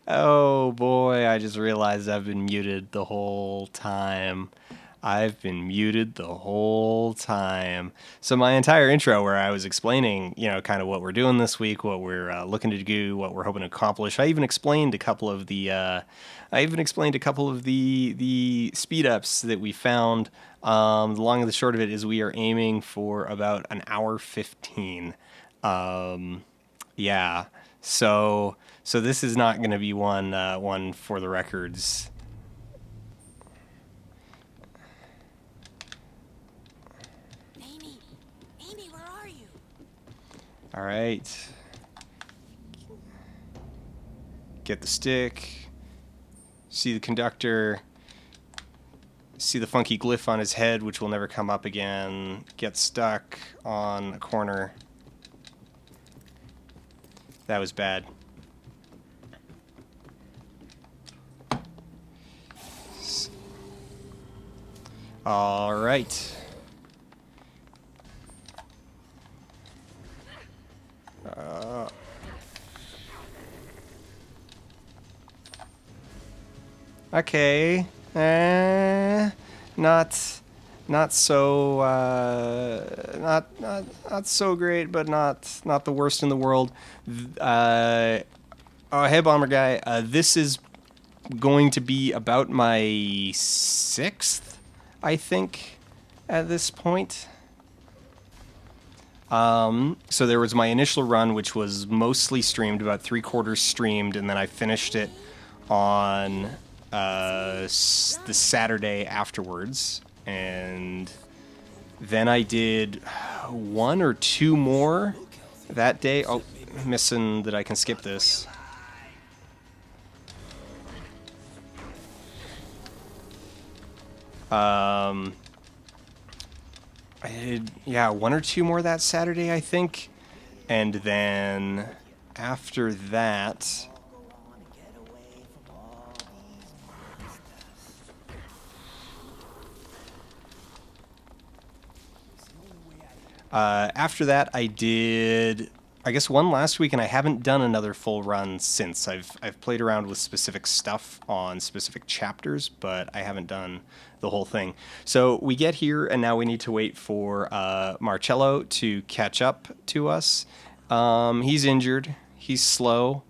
Oh boy, I just realized I've been muted the whole time. I've been muted the whole time. So my entire intro where I was explaining, kind of what we're doing this week, what we're looking to do, what we're hoping to accomplish. I even explained a couple of the speed ups that we found. The long and the short of it is we are aiming for about an hour 15. Yeah. So this is not going to be one for the records. Amy, where are you? All right. Get the stick. See the conductor. See the funky glyph on his head, which will never come up again. Get stuck on a corner. That was bad. All right. Okay. Not so not so great, but not the worst in the world. Oh, hey, bomber guy. This is going to be about my sixth, I think, at this point. So there was my initial run, which was mostly streamed, about 3/4 streamed, and then I finished it on the Saturday afterwards. And then I did one or two more that day. Oh, missing that I can skip this. I did, yeah, one or two more that Saturday, I think. And then after that, I did, I guess, one last week, and I haven't done another full run since. I've played around with specific stuff on specific chapters, but I haven't done the whole thing. So we get here, and now we need to wait for Marcello to catch up to us. He's injured. He's slow.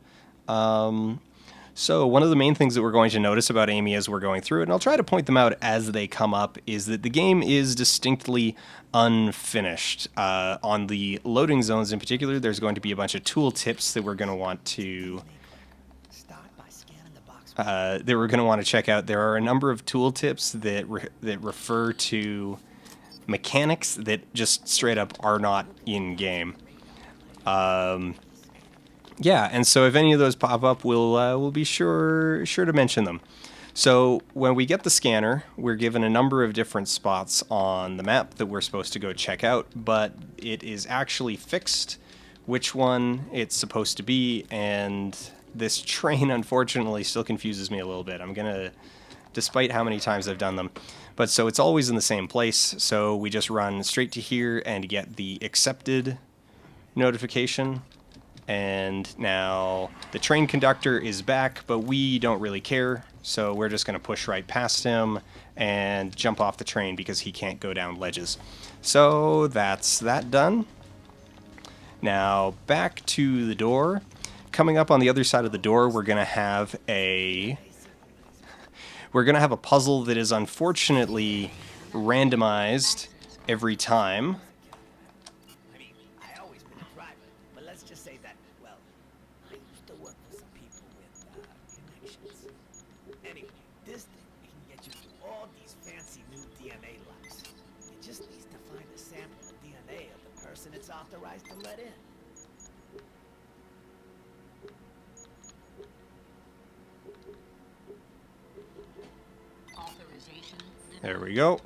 So one of the main things that we're going to notice about Amy as we're going through it, and I'll try to point them out as they come up, is that the game is distinctly unfinished. On the loading zones in particular, there's going to be a bunch of tool tips that we're going to want to check out. There are a number of tool tips that refer to mechanics that just straight up are not in game. Yeah, and so if any of those pop up, we'll be sure to mention them. So when we get the scanner, we're given a number of different spots on the map that we're supposed to go check out, but it is actually fixed which one it's supposed to be, and this train unfortunately still confuses me a little bit. I'm gonna, despite how many times I've done them, but so it's always in the same place. So we just run straight to here and get the accepted notification. And now the train conductor is back, but we don't really care. So we're just going to push right past him and jump off the train because he can't go down ledges. So that's that done. Now back to the door. Coming up on the other side of the door, we're going to have a puzzle that is unfortunately randomized every time. It's authorized to let in. There we go.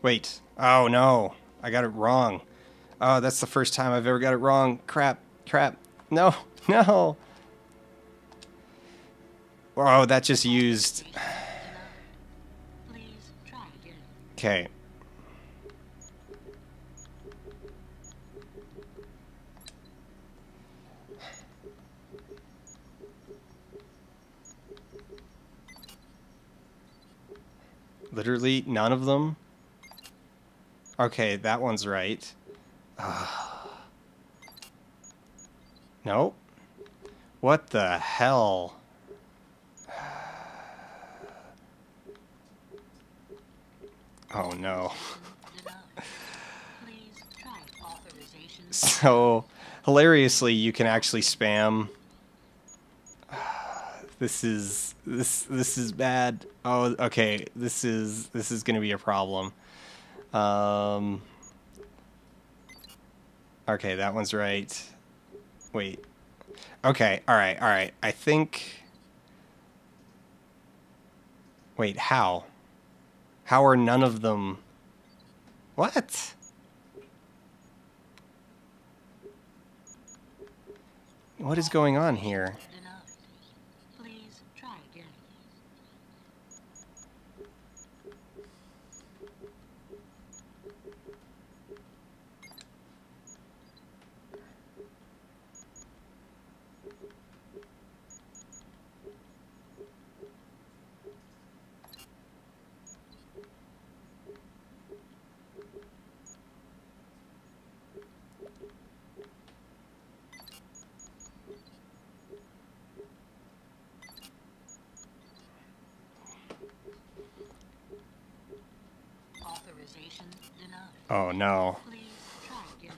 Wait. Oh no. I got it wrong. Oh, that's the first time I've ever got it wrong. Crap. No. No. Oh, that just used... Okay. Literally none of them? Okay, that one's right. Nope. What the hell? Oh no. So, hilariously, you can actually spam. This is bad. Oh, okay. This is going to be a problem. Okay, that one's right. Wait. Okay, all right. I think. Wait, how? How are none of them? What? What is going on here? Please try again. Authorization denied. Oh no. Please try again.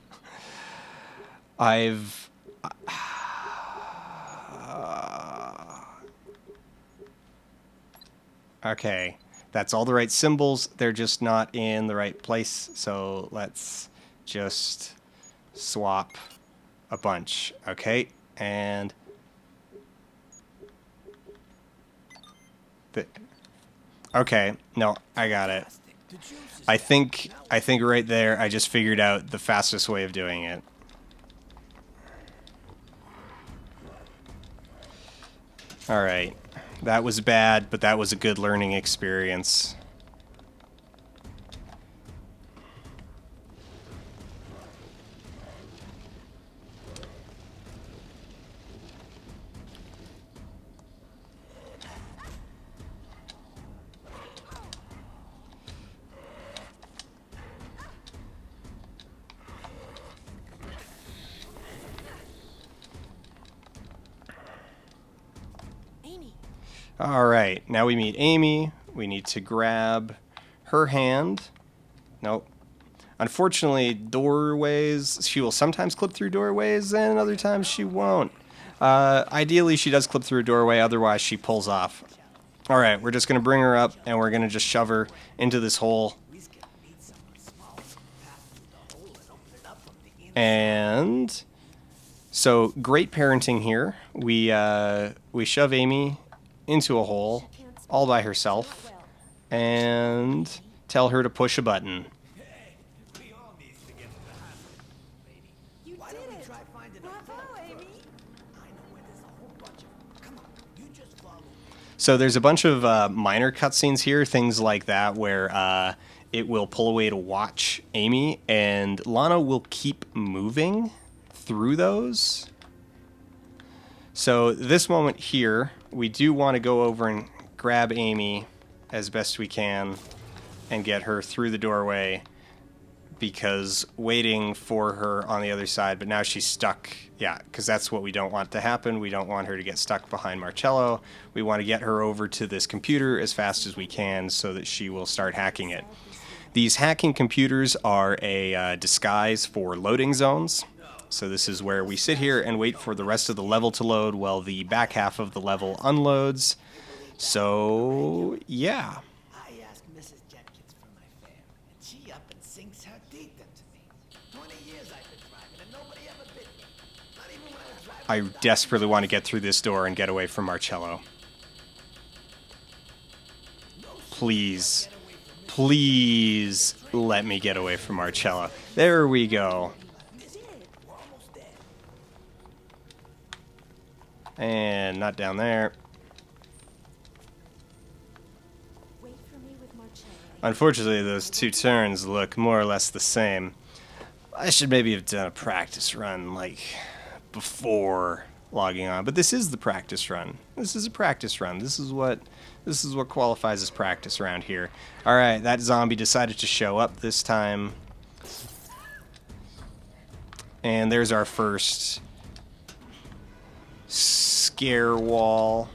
I've. Okay, that's all the right symbols. They're just not in the right place. So let's just swap a bunch. Okay, and okay, no, I got it. I think right there I just figured out the fastest way of doing it. All right. That was bad, but that was a good learning experience. Amy, All right, now we meet Amy. We need to grab her hand. Nope. Unfortunately, doorways, she will sometimes clip through doorways, and other times she won't. Ideally, she does clip through a doorway, otherwise she pulls off. All right, we're just going to bring her up, and we're going to just shove her into this hole. And so, great parenting here. We shove Amy into a hole all by herself and tell her to push a button. you did it. Bravo, Amy. So there's a bunch of minor cutscenes here, things like that, where it will pull away to watch Amy, and Lana will keep moving through those. So this moment here, we do want to go over and grab Amy as best we can and get her through the doorway, because waiting for her on the other side, but now she's stuck. Yeah, because that's what we don't want to happen. We don't want her to get stuck behind Marcello. We want to get her over to this computer as fast as we can so that she will start hacking it. These hacking computers are a disguise for loading zones. So this is where we sit here and wait for the rest of the level to load while the back half of the level unloads. So, yeah. I asked Mrs. Jenkins for my fare, and she up and sinks her teeth into me. 20 years I've been driving, and nobody ever bit me. Not even when I was driving. I desperately want to get through this door and get away from Marcello. Please, please let me get away from Marcello. There we go. And not down there. Wait for me with Marcello. Unfortunately, those two turns look more or less the same. I should maybe have done a practice run, like, before logging on. But this is the practice run. This is a practice run. This is what qualifies as practice around here. All right, that zombie decided to show up this time. And there's our first scare wall.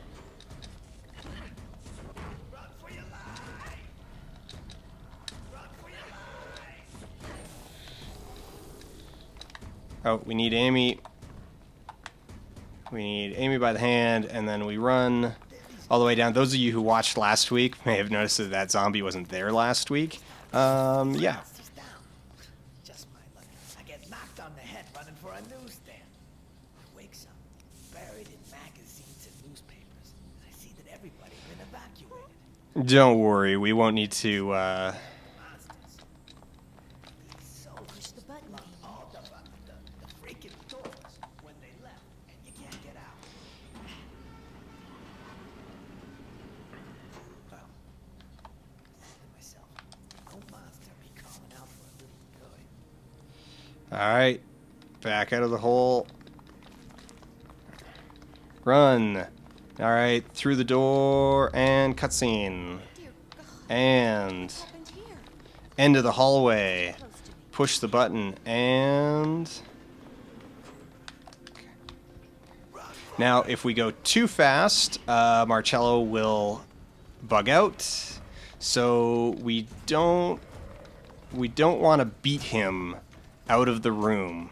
Oh, we need Amy. We need Amy by the hand, and then we run all the way down. Those of you who watched last week may have noticed that that zombie wasn't there last week. Yeah. Monster's down. Just my luck. I get knocked on the head running for a newsstand. I wakes up, buried in magazines and newspapers. I see that everybody's been evacuated. Don't worry, we won't need to, Monsters. So Push the button, Amy. all the freaking doors when they left, and you can't get out. Well, I said to myself, no monster be calling out for a little good. Alright, back out of the hole. Run. Alright, through the door, and cutscene. Dear God, And what happened here? end of the hallway. Close to me. Push the button, and... Now, if we go too fast, Marcello will bug out. So we don't want to beat him out of the room,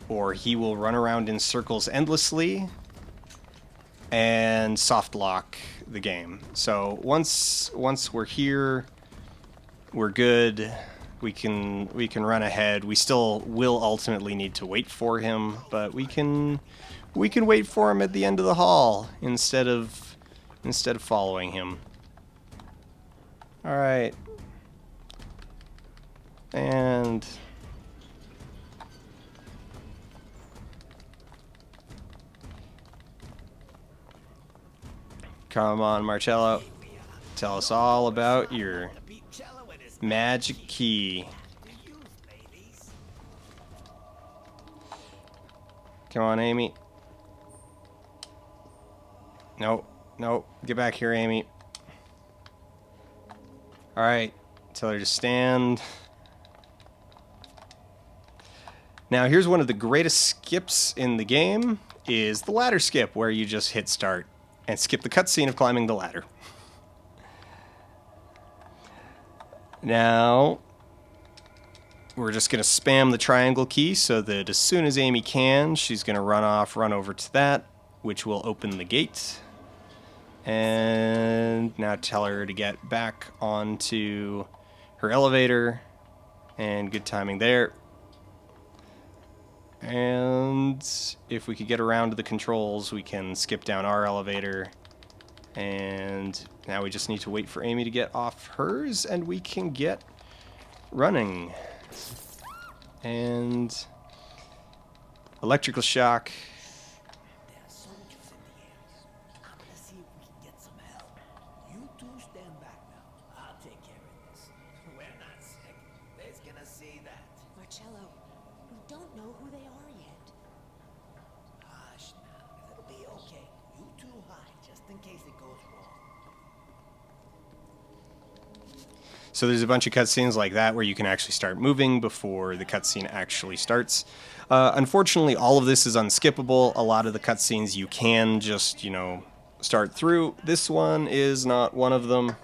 or he will run around in circles endlessly and soft lock the game. So once we're here, we're good. We can run ahead. We still will ultimately need to wait for him, but we can wait for him at the end of the hall instead of following him. All right. And come on, Marcello. Tell us all about your Beat Cello with his magic key. to use, ladies. Come on, Amy. Nope. Nope. Get back here, Amy. Alright. Tell her to stand. Now, here's one of the greatest skips in the game, is the ladder skip, where you just hit start and skip the cutscene of climbing the ladder. Now, we're just going to spam the triangle key so that as soon as Amy can, she's going to run over to that, which will open the gate. And now tell her to get back onto her elevator. And good timing there. And if we could get around to the controls, we can skip down our elevator. And now we just need to wait for Amy to get off hers, and we can get running. And electrical shock. There are soldiers in the air. I'm gonna see if we can get some help. You two stand back now. I'll take care of this. We're not sick. They's gonna see that. Marcello, we don't know who they are yet. Hush now. It'll be okay. You two hide, just in case it goes wrong. So there's a bunch of cutscenes like that where you can actually start moving before the cutscene actually starts. Unfortunately, all of this is unskippable. A lot of the cutscenes you can just, start through. This one is not one of them.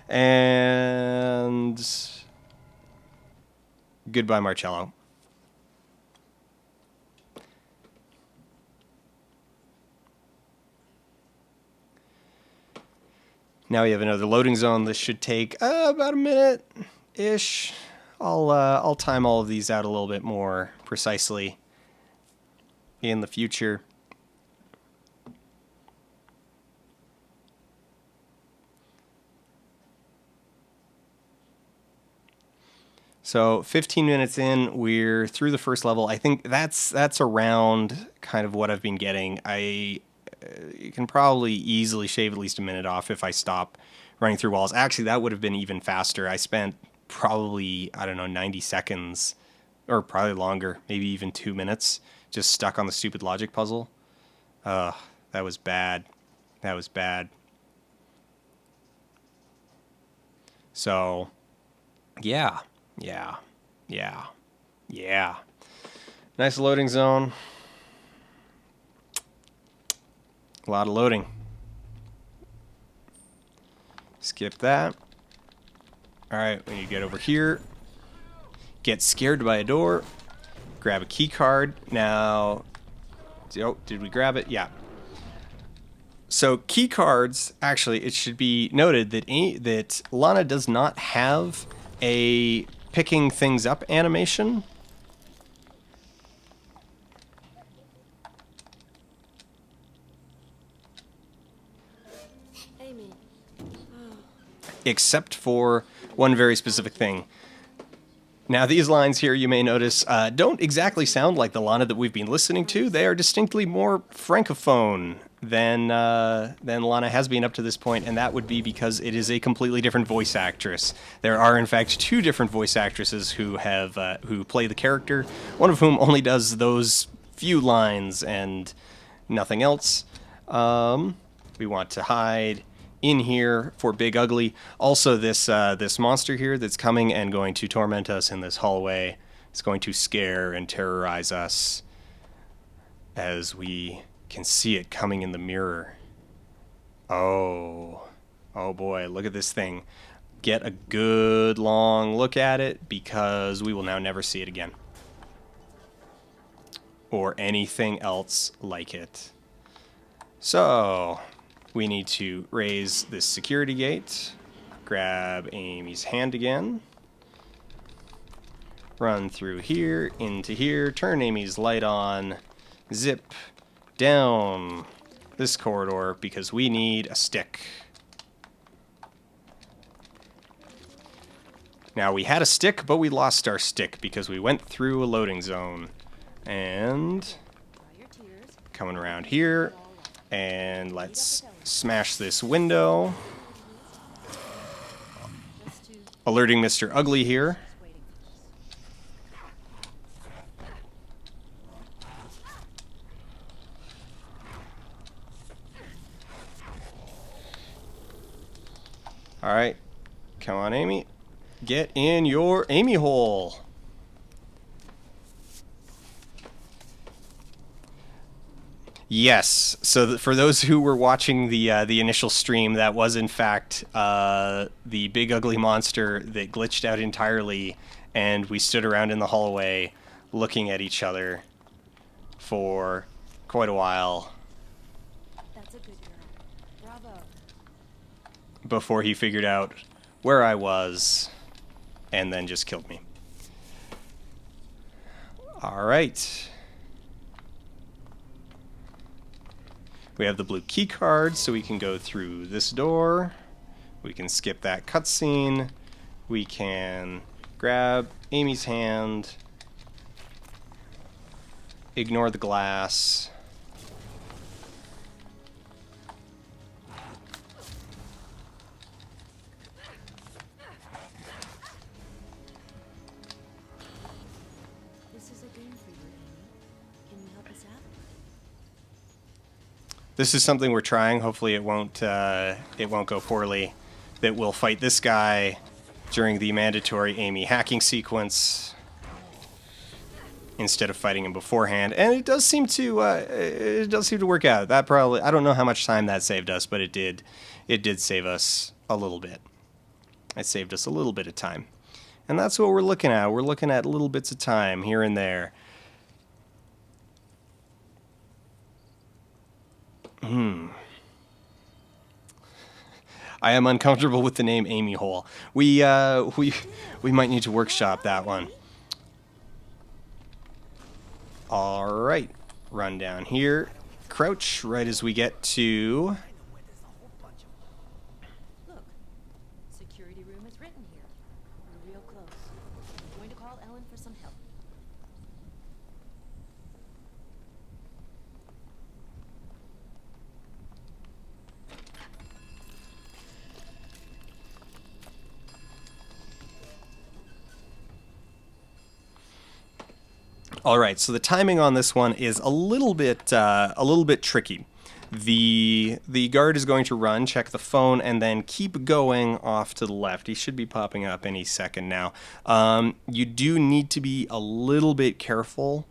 And goodbye, Marcello. Now we have another loading zone. This should take about a minute-ish. I'll time all of these out a little bit more precisely in the future. So 15 minutes in, we're through the first level. I think that's around kind of what I've been getting. You can probably easily shave at least a minute off if I stop running through walls. Actually, that would have been even faster. I spent probably, 90 seconds, or probably longer, maybe even 2 minutes, just stuck on the stupid logic puzzle. Ugh, that was bad. That was bad. So, yeah. Nice loading zone. A lot of loading. Skip that. Alright, when you get over here, get scared by a door, grab a key card. Now, oh, did we grab it? Yeah. So key cards, actually, it should be noted that that Lana does not have a picking things up animation. Amy. Except for one very specific thing. Now, these lines here, you may notice, don't exactly sound like the Lana that we've been listening to. They are distinctly more francophone than Lana has been up to this point, and that would be because it is a completely different voice actress. There are, in fact, two different voice actresses who play the character, one of whom only does those few lines and nothing else. We want to hide in here for Big Ugly. Also, this monster here that's coming and going to torment us in this hallway is going to scare and terrorize us as we can see it coming in the mirror. Oh boy, look at this thing. Get a good long look at it, because we will now never see it again. Or anything else like it. So, we need to raise this security gate, grab Amy's hand again, run through here, into here, turn Amy's light on, zip down this corridor because we need a stick. Now, we had a stick, but we lost our stick because we went through a loading zone. And coming around here, and let's smash this window, alerting Mr. Ugly here. Alright, come on, Amy. Get in your Amy hole. Yes. So for those who were watching the initial stream, that was in fact the big ugly monster that glitched out entirely, and we stood around in the hallway looking at each other for quite a while. That's a good girl. Bravo. Before he figured out where I was, and then just killed me. All right. We have the blue key card, so we can go through this door. We can skip that cutscene. We can grab Amy's hand, ignore the glass. This is a game for you, Amy. Can you help us out? This is something we're trying. Hopefully it won't go poorly. That we'll fight this guy during the mandatory Amy hacking sequence instead of fighting him beforehand, and it does seem to work out. That probably, I don't know how much time that saved us, but it did save us a little bit. It saved us a little bit of time, and that's what we're looking at. We're looking at little bits of time here and there. I am uncomfortable with the name Amy Hole. We might need to workshop that one. All right, run down here, crouch right as we get to. Look, security room is written here. We're real close. I'm going to call Ellen for some help. All right, so the timing on this one is a little bit tricky. The guard is going to run, check the phone, and then keep going off to the left. He should be popping up any second now. You do need to be a little bit careful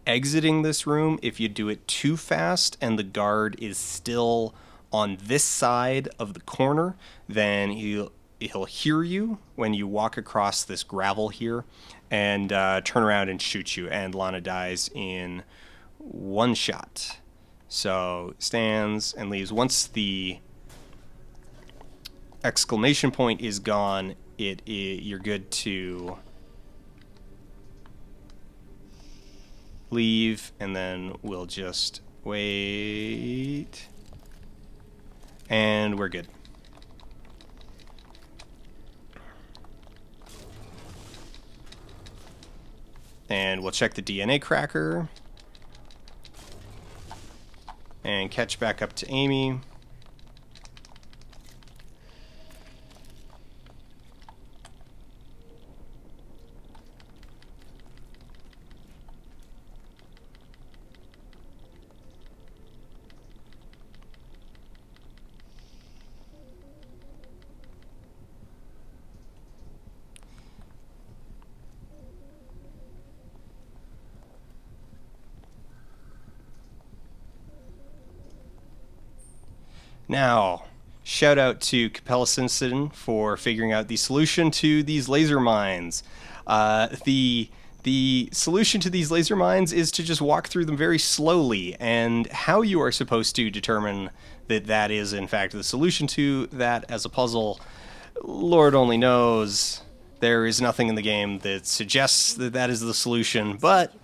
exiting this room. If you do it too fast and the guard is still on this side of the corner, then he'll hear you when you walk across this gravel here and turn around and shoot you, and Lana dies in one shot. So stands and leaves. Once the exclamation point is gone, you're good to leave, and then we'll just wait, and we're good. And we'll check the DNA cracker and catch back up to Amy. Now, shout out to Capella Simpson for figuring out the solution to these laser mines. The solution to these laser mines is to just walk through them very slowly, and how you are supposed to determine that that is in fact the solution to that as a puzzle, Lord only knows. There is nothing in the game that suggests that that is the solution, but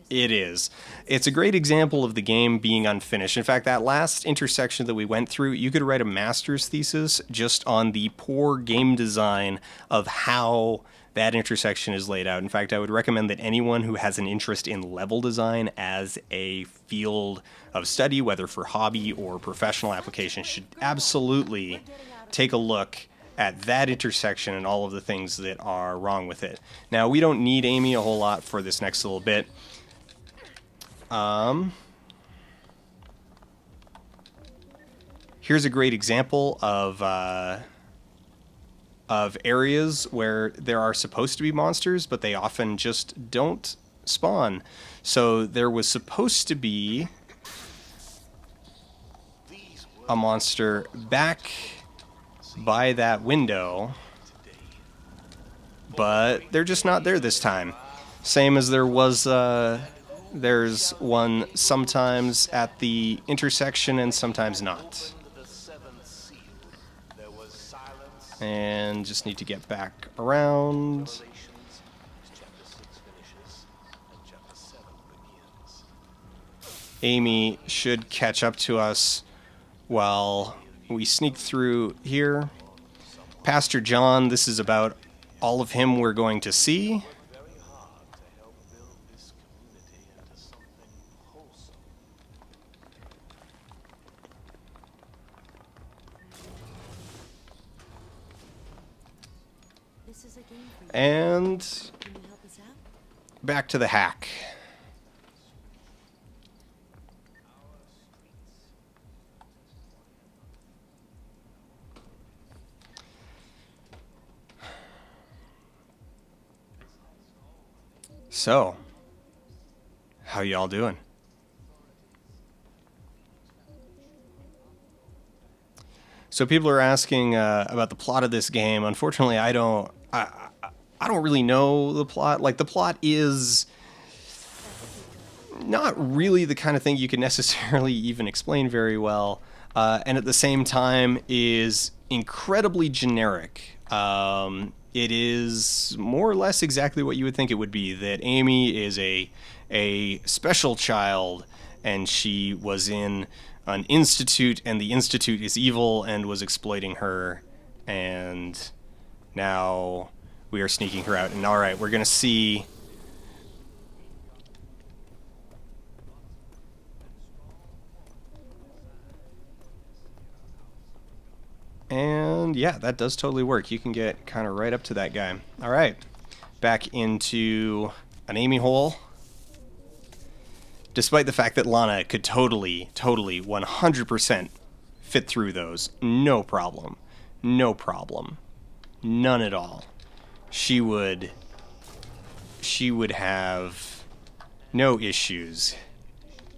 it is. It's a great example of the game being unfinished. In fact, that last intersection that we went through, you could write a master's thesis just on the poor game design of how that intersection is laid out. In fact, I would recommend that anyone who has an interest in level design as a field of study, whether for hobby or professional application, should absolutely take a look at that intersection and all of the things that are wrong with it. Now, we don't need Amy a whole lot for this next little bit. Here's a great example of areas where there are supposed to be monsters, but they often just don't spawn. So there was supposed to be a monster back by that window, but they're just not there this time. Same as there was, there's one sometimes at the intersection and sometimes not. And just need to get back around. Amy should catch up to us while we sneak through here. Pastor John, this is about all of him we're going to see. This is a game for you. And Can you help us out? back to the hack. So, how y'all doing? So people are asking about the plot of this game. Unfortunately, I don't really know the plot. Like, the plot is not really the kind of thing you can necessarily even explain very well, and at the same time is incredibly generic. It is more or less exactly what you would think it would be, that Amy is a special child, and she was in an institute, and the institute is evil and was exploiting her, and now we are sneaking her out. And all right, we're going to see... And yeah, that does totally work. You can get kind of right up to that guy. All right, back into an Amy hole. despite the fact that Lana could totally 100% fit through those, no problem. No problem. None at all. She would have no issues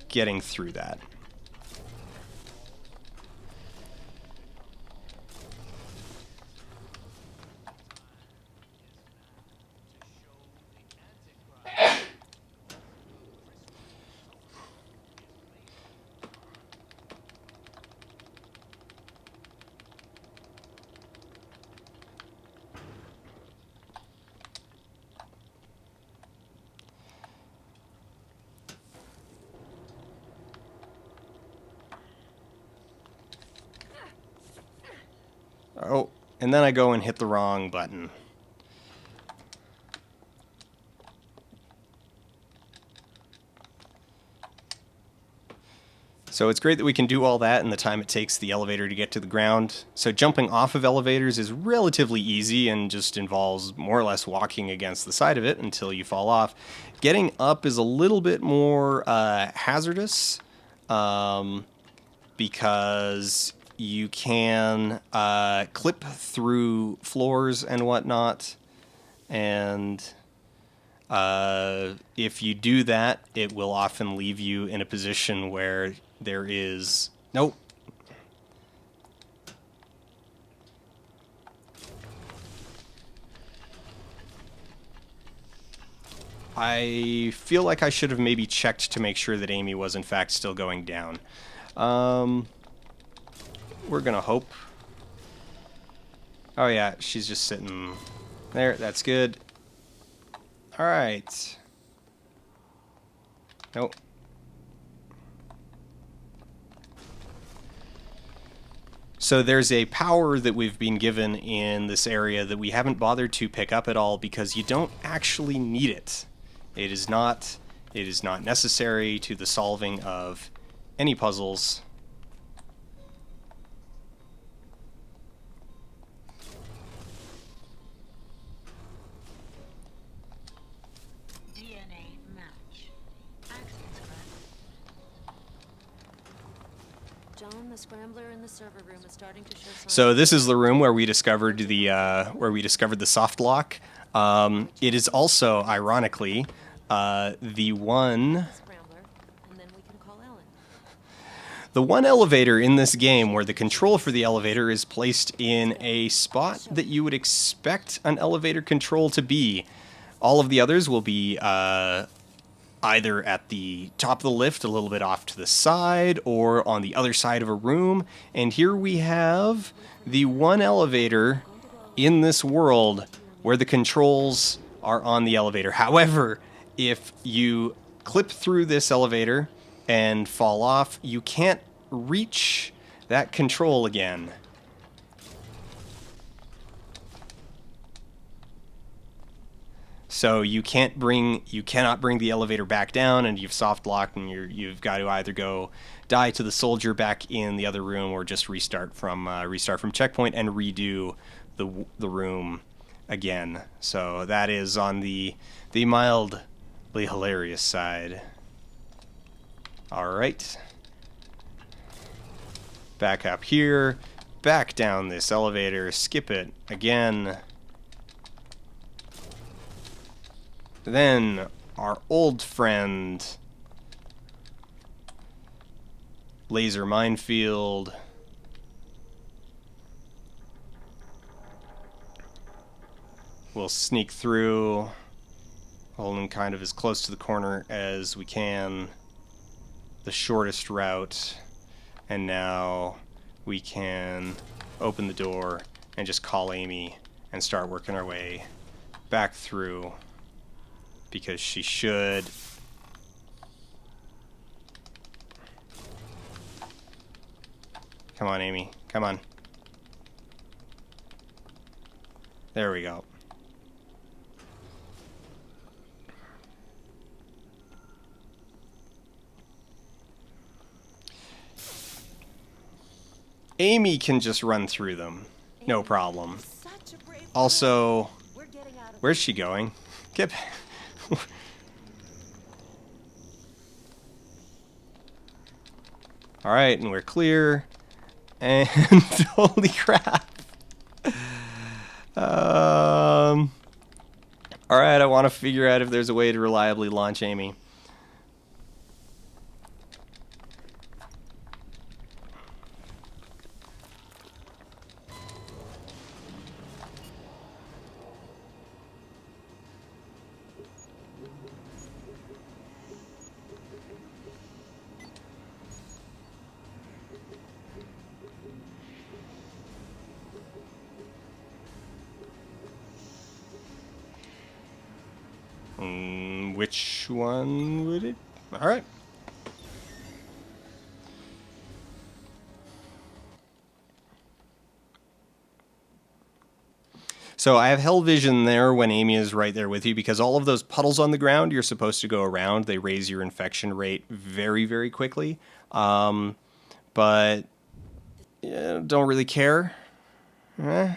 getting through that. Oh, and then I go and hit the wrong button. So it's great that we can do all that in the time it takes the elevator to get to the ground. So jumping off of elevators is relatively easy and just involves more or less walking against the side of it until you fall off. Getting up is a little bit more hazardous because you can clip through floors and whatnot, and if you do that, it will often leave you in a position where there is... Nope. I feel like I should have maybe checked to make sure that Amy was in fact still going down. We're gonna hope. Oh yeah, she's just sitting there. That's good. Alright. Nope. So there's a power that we've been given in this area that we haven't bothered to pick up at all because you don't actually need it. It is not necessary to the solving of any puzzles. DNA match. Access granted. John, the scrambler in the server room is starting to show signs. So this is the room where we discovered the soft lock. It is also, ironically, the one Scrambler, and then we can call Ellen. the one elevator in this game where the control for the elevator is placed in a spot that you would expect an elevator control to be. All of the others will be either at the top of the lift, a little bit off to the side, or on the other side of a room. And here we have the one elevator in this world where the controls are on the elevator. However, if you clip through this elevator and fall off, you can't reach that control again. So you cannot bring the elevator back down, and you've soft locked, and you've got to either go die to the soldier back in the other room, or just restart from checkpoint and redo the room again. So that is on the mildly hilarious side. All right, back up here, back down this elevator, skip it again. Then our old friend, laser minefield. We'll sneak through, holding kind of as close to the corner as we can, the shortest route. And now we can open the door and just call Amy and start working our way back through. Because she should. Come on, Amy. Come on. There we go. Amy can just run through them. No problem. Such a brave Also, We're getting out of where's she going? Get back. Alright, and we're clear. And holy crap. Alright, I want to figure out if there's a way to reliably launch Amy. Which one would it? Alright. So I have hell vision there when Amy is right there with you, because all of those puddles on the ground you're supposed to go around. They raise your infection rate very, very quickly. But yeah, don't really care. Eh.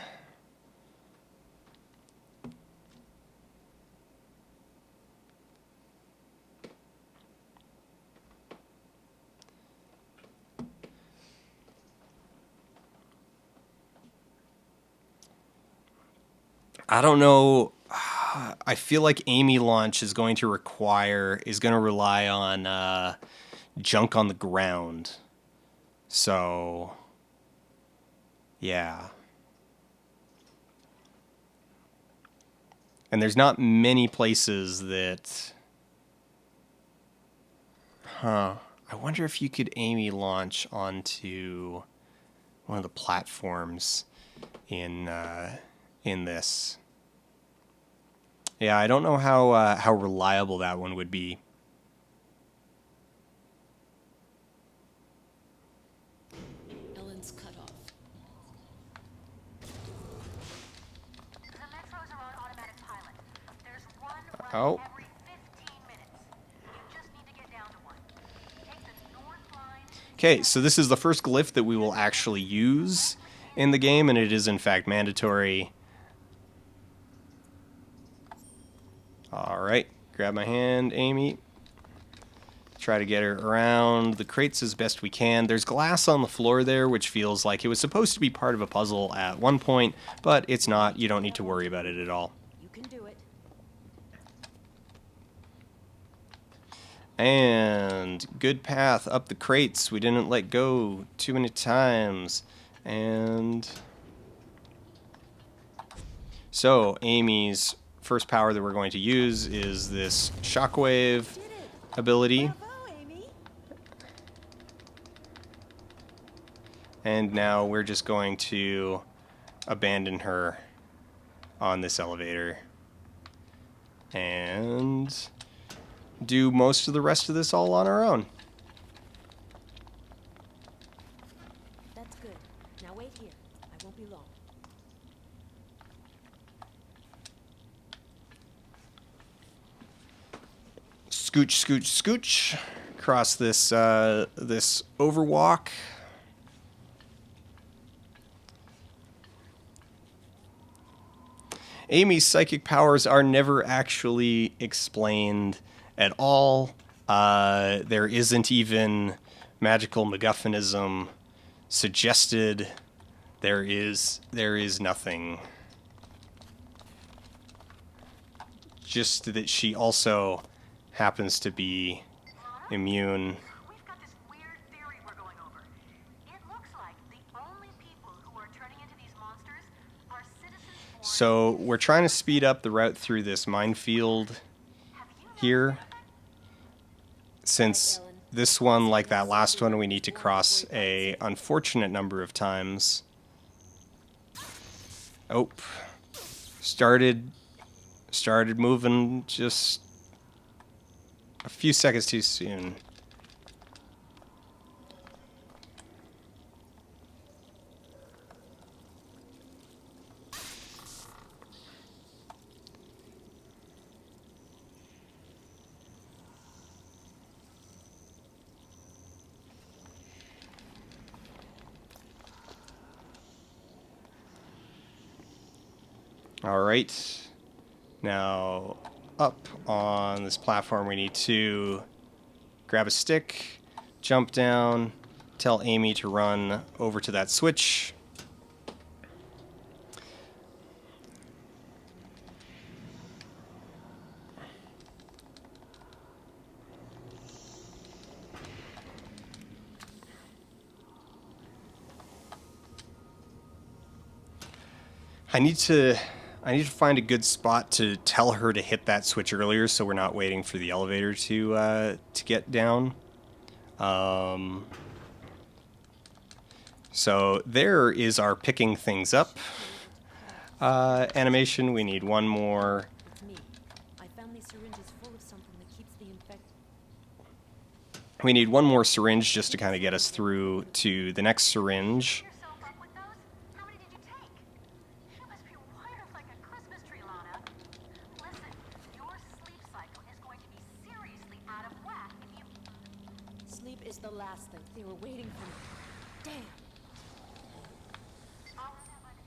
I don't know. I feel like Amy launch is going to rely on junk on the ground. So, yeah. And there's not many places that... Huh. I wonder if you could Amy launch onto one of the platforms in this. Yeah, I don't know how reliable that one would be. Ellen's cut off. The metros are on automatic pilot. There's one running Oh. every 15 minutes. You just need to get down to one. Take the north line. Okay, so this is the first glyph that we will actually use in the game, and it is in fact mandatory. Alright, grab my hand, Amy. Try to get her around the crates as best we can. There's glass on the floor there, which feels like it was supposed to be part of a puzzle at one point, but it's not. You don't need to worry about it at all. You can do it. And good path up the crates. We didn't let go too many times. And so Amy's first power that we're going to use is this shockwave ability. And now we're just going to abandon her on this elevator and do most of the rest of this all on our own. That's good. Now wait here. I won't be long. Scooch, scooch, scooch across this this overwalk. Amy's psychic powers are never actually explained at all. There isn't even magical MacGuffinism suggested. There is nothing. Just that she also happens to be immune. We've got this weird theory we're going over. It looks like the only people who are turning into these monsters are citizens born. So we're trying to speed up the route through this minefield here. Since this one, like that last one, we need to cross a unfortunate number of times. Oh, started moving just a few seconds too soon. All right. Now, up on this platform, we need to grab a stick, jump down, tell Amy to run over to that switch. I need to find a good spot to tell her to hit that switch earlier, so we're not waiting for the elevator to get down. So there is our picking things up animation. We need one more. It's me. I found these syringes full of something that keeps the infect. We need one more syringe just to kind of get us through to the next syringe. Yourself up with those? How many did you take? You must be wired like a Christmas tree, Lana. Listen, your sleep cycle is going to be seriously out of whack if you... Sleep is the last thing. They were waiting for me. Damn. I'll run out by the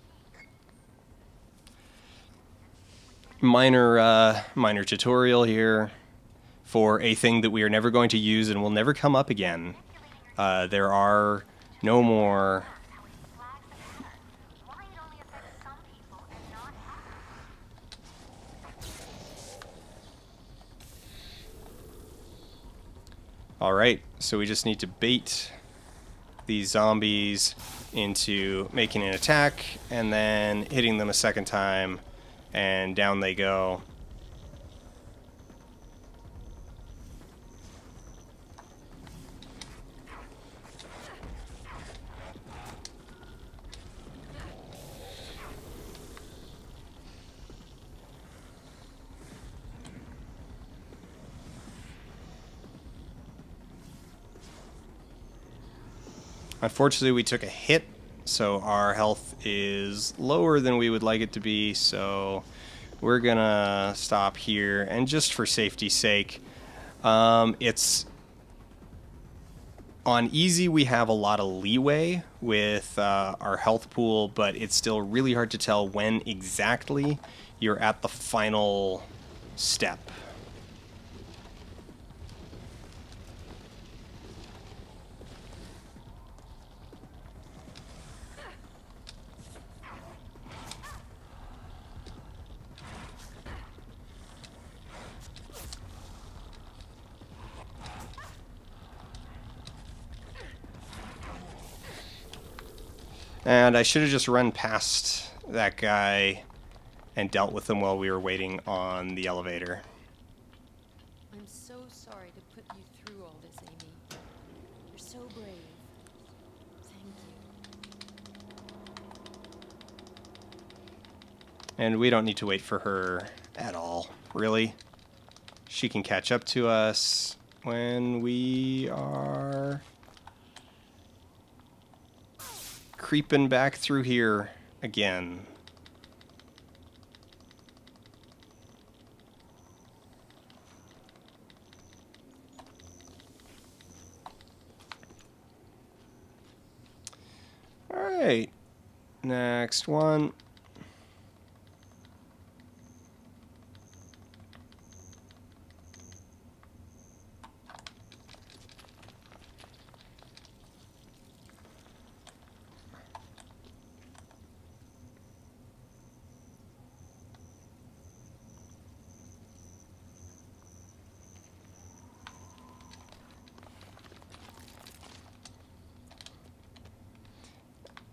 key. Minor tutorial here for a thing that we are never going to use and will never come up again. There are no more. How it flags the pattern. Why it only affects some people and not others. All right, so we just need to bait these zombies into making an attack and then hitting them a second time, and down they go. Unfortunately, we took a hit, so our health is lower than we would like it to be, so we're gonna stop here. And just for safety's sake, it's on easy, we have a lot of leeway with our health pool, but it's still really hard to tell when exactly you're at the final step. And I should have just run past that guy and dealt with him while we were waiting on the elevator. I'm so sorry to put you through all this, Amy. You're so brave. Thank you. And we don't need to wait for her at all, really. She can catch up to us when we are creeping back through here again. All right, next one.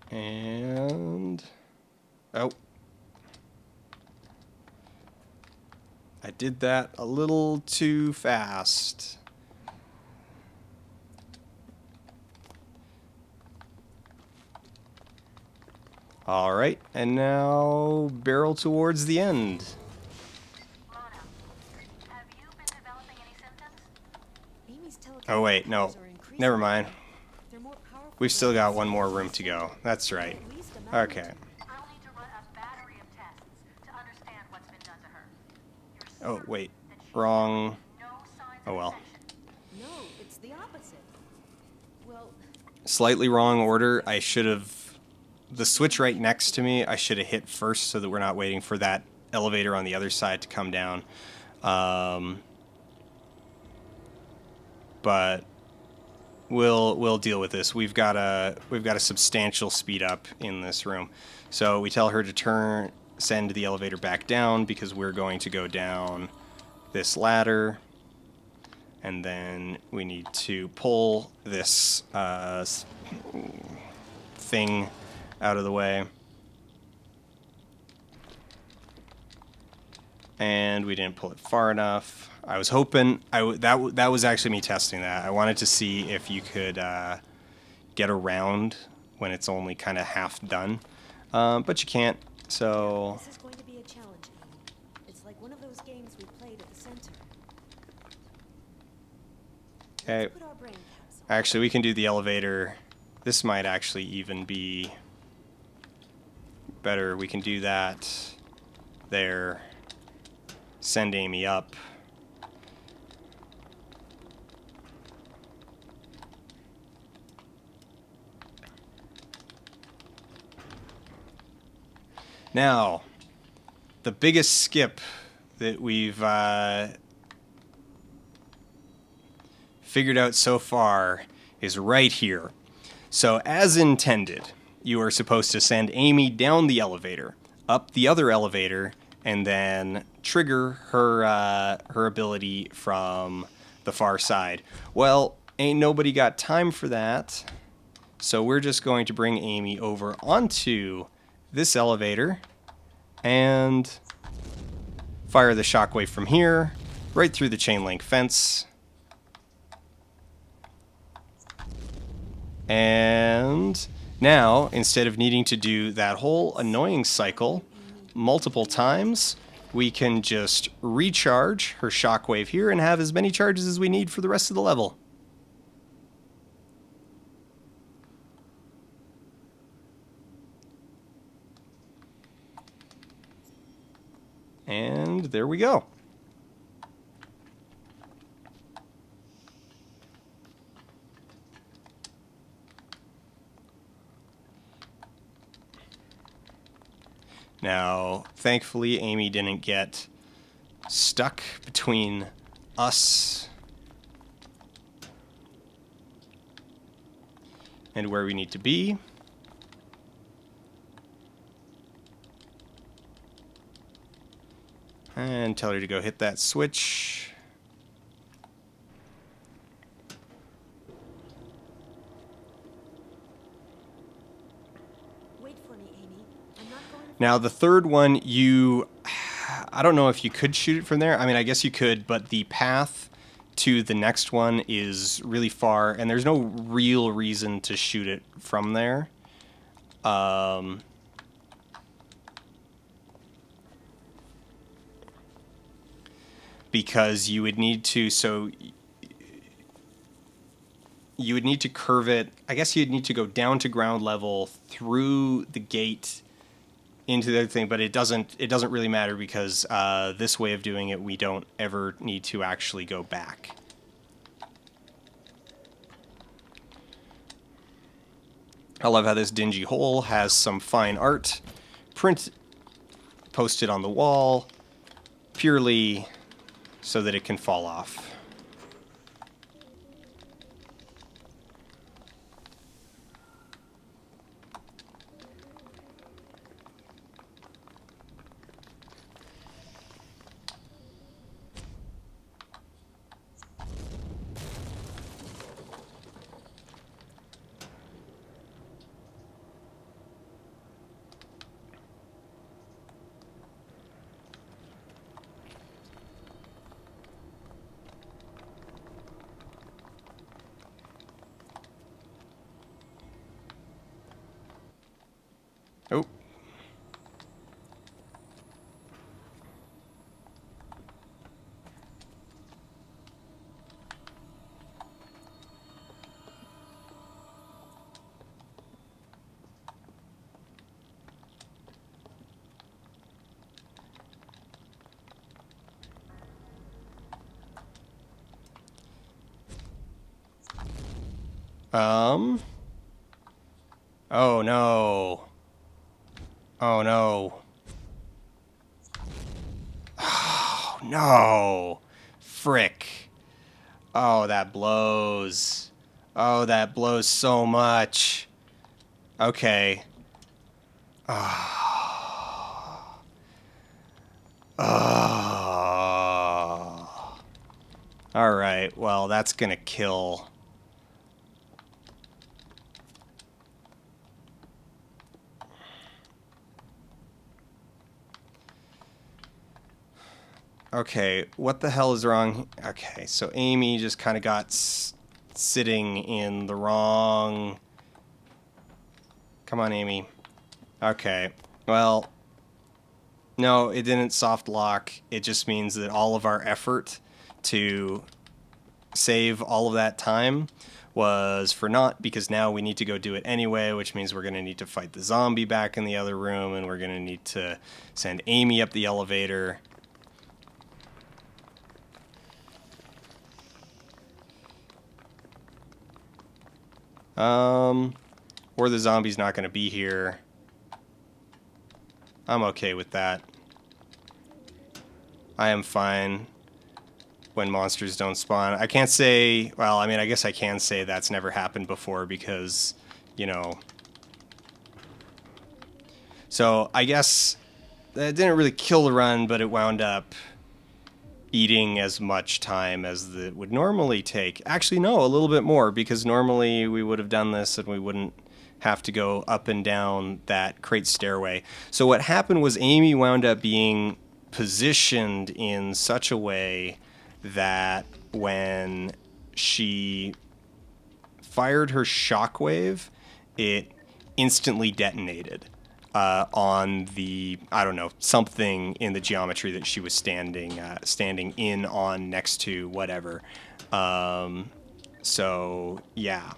And oh, I did that a little too fast. All right, and now barrel towards the end. Lana, have you been developing any symptoms? Amy's Oh wait, no, telekinesis are increasing. never mind. They're more powerful We've still than got the one more symptoms. room to go. That's right. At least a mountain. Okay. I'll need to run a battery of tests to understand what's been done to her. You're Oh certain wait, that she's wrong. no signs Oh of well. infection? No, it's the opposite. Well, Slightly wrong order. I should have the switch right next to me. I should have hit first so that we're not waiting for that elevator on the other side to come down. But we'll deal with this. We've got a substantial speed up in this room. So we tell her to send the elevator back down because we're going to go down this ladder, and then we need to pull this thing out of the way. And we didn't pull it far enough. I was hoping that was actually me testing that. I wanted to see if you could get around when it's only kind of half done, but you can't. So This is going to be a challenge, Amy. It's like one of those games we played at the center. okay, Let's put our brain caps on. actually we can do the elevator. This might actually even be better. We can do that there. Send Amy up. Now, the biggest skip that we've figured out so far is right here. So, as intended, you are supposed to send Amy down the elevator, up the other elevator, and then trigger her ability from the far side. Well, ain't nobody got time for that, so we're just going to bring Amy over onto this elevator and fire the shockwave from here right through the chain link fence. And now, instead of needing to do that whole annoying cycle multiple times, we can just recharge her shockwave here and have as many charges as we need for the rest of the level. And there we go. Now, thankfully, Amy didn't get stuck between us and where we need to be. And tell her to go hit that switch. Wait for me, Amy. I'm not going to... Now, the third one, I don't know if you could shoot it from there. I mean, I guess you could, but the path to the next one is really far, and there's no real reason to shoot it from there. Because you would need to, you would need to curve it. I guess you'd need to go down to ground level through the gate into the other thing, but it doesn't really matter because this way of doing it, we don't ever need to actually go back. I love how this dingy hole has some fine art posted on the wall purely so that it can fall off. Oh. Oh no. Oh no. Oh no. Frick. Oh, that blows. Oh, that blows so much. Okay. Oh. Alright, well, that's gonna kill. Okay, what the hell is wrong? Okay, so Amy just kind of got sitting in the wrong... Come on, Amy. Okay, well... No, it didn't soft lock. It just means that all of our effort to save all of that time was for naught, because now we need to go do it anyway, which means we're going to need to fight the zombie back in the other room, and we're going to need to send Amy up the elevator. Or the zombie's not going to be here. I'm okay with that. I am fine when monsters don't spawn. I can't say, well, I mean, I guess I can say that's never happened before because, you know. So I guess that didn't really kill the run, but it wound up eating as much time as it would normally take. Actually, no, a little bit more, because normally we would have done this and we wouldn't have to go up and down that crate stairway. So what happened was Amy wound up being positioned in such a way that when she fired her shockwave, it instantly detonated on the, I don't know, something in the geometry that she was standing in on, next to, whatever. So yeah.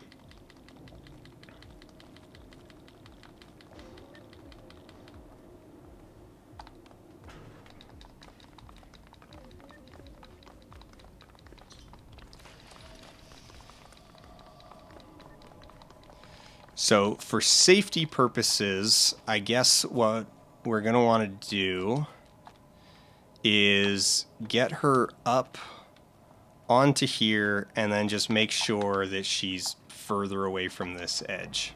So for safety purposes, I guess what we're going to want to do is get her up onto here and then just make sure that she's further away from this edge.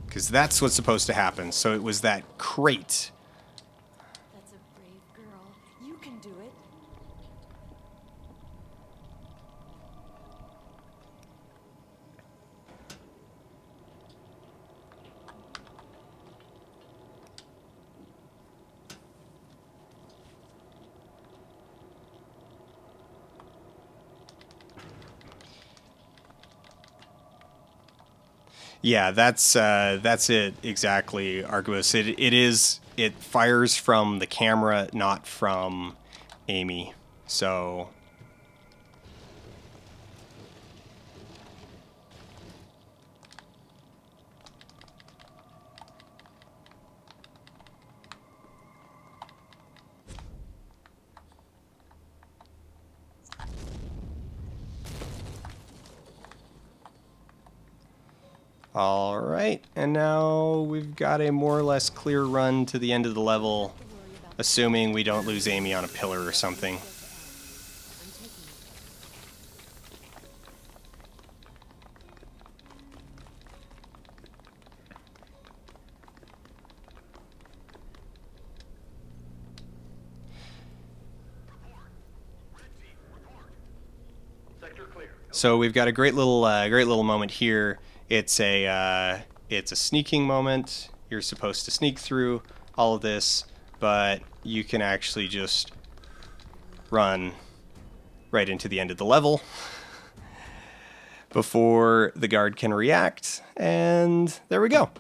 Because that's what's supposed to happen. So it was that crate. That's a brave girl. You can do it. Yeah, that's it exactly, Arquebus. It fires from the camera, not from Amy. So all right, and now we've got a more or less clear run to the end of the level, assuming we don't lose Amy on a pillar or something. So we've got a great little moment here. It's a sneaking moment. You're supposed to sneak through all of this, but you can actually just run right into the end of the level before the guard can react, and there we go.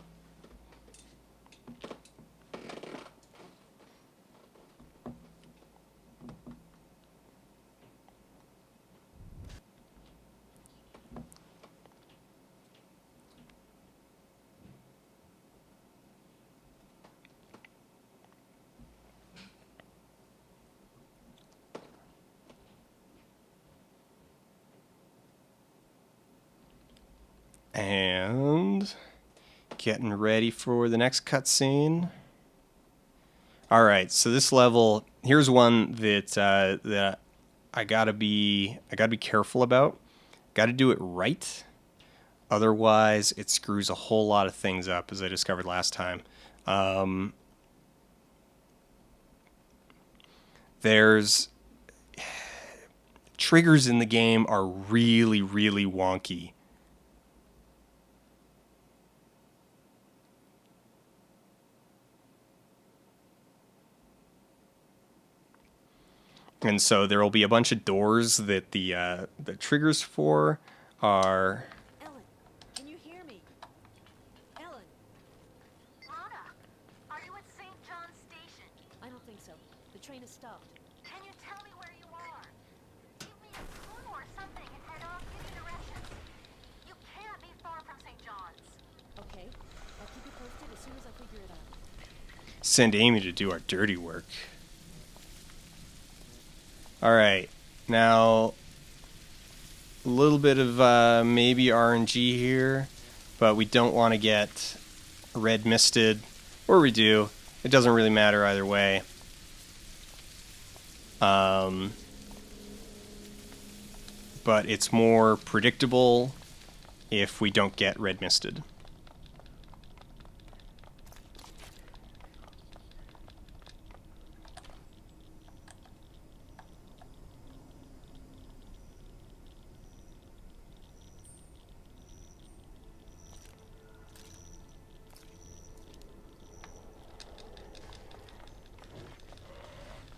And getting ready for the next cutscene. All right, so this level, here's one that I gotta be careful about. Got to do it right. Otherwise, it screws a whole lot of things up, as I discovered last time. There's triggers in the game are really, really wonky. And so there will be a bunch of doors that the triggers for are. Ellen, can you hear me? Ellen, Lana, are you at St. John's Station? I don't think so. The train has stopped. Can you tell me where you are? Give me a clue or something, and I'll give you directions. You can't be far from St. John's. Okay, I'll keep you posted as soon as I figure it out. Send Amy to do our dirty work. All right, now a little bit of maybe RNG here, but we don't want to get red misted, or we do. It doesn't really matter either way. But it's more predictable if we don't get red misted.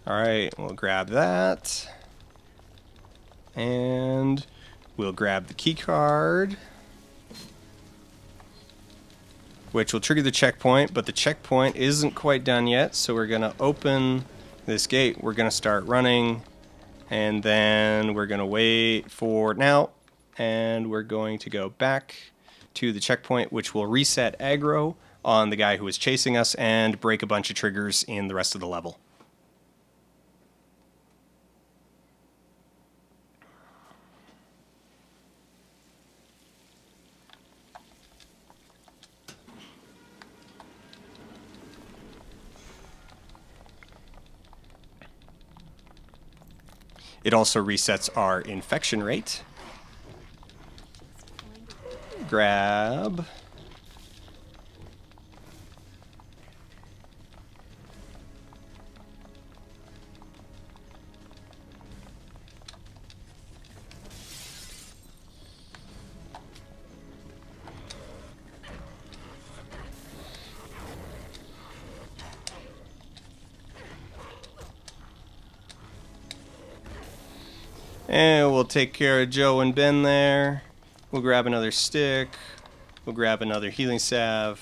Alright, we'll grab that. And we'll grab the key card, which will trigger the checkpoint, but the checkpoint isn't quite done yet, so we're going to open this gate. We're going to start running, and then we're going to wait for now, and we're going to go back to the checkpoint, which will reset aggro on the guy who was chasing us and break a bunch of triggers in the rest of the level. It also resets our infection rate. Grab. And we'll take care of Joe and Ben there. We'll grab another stick. We'll grab another healing salve.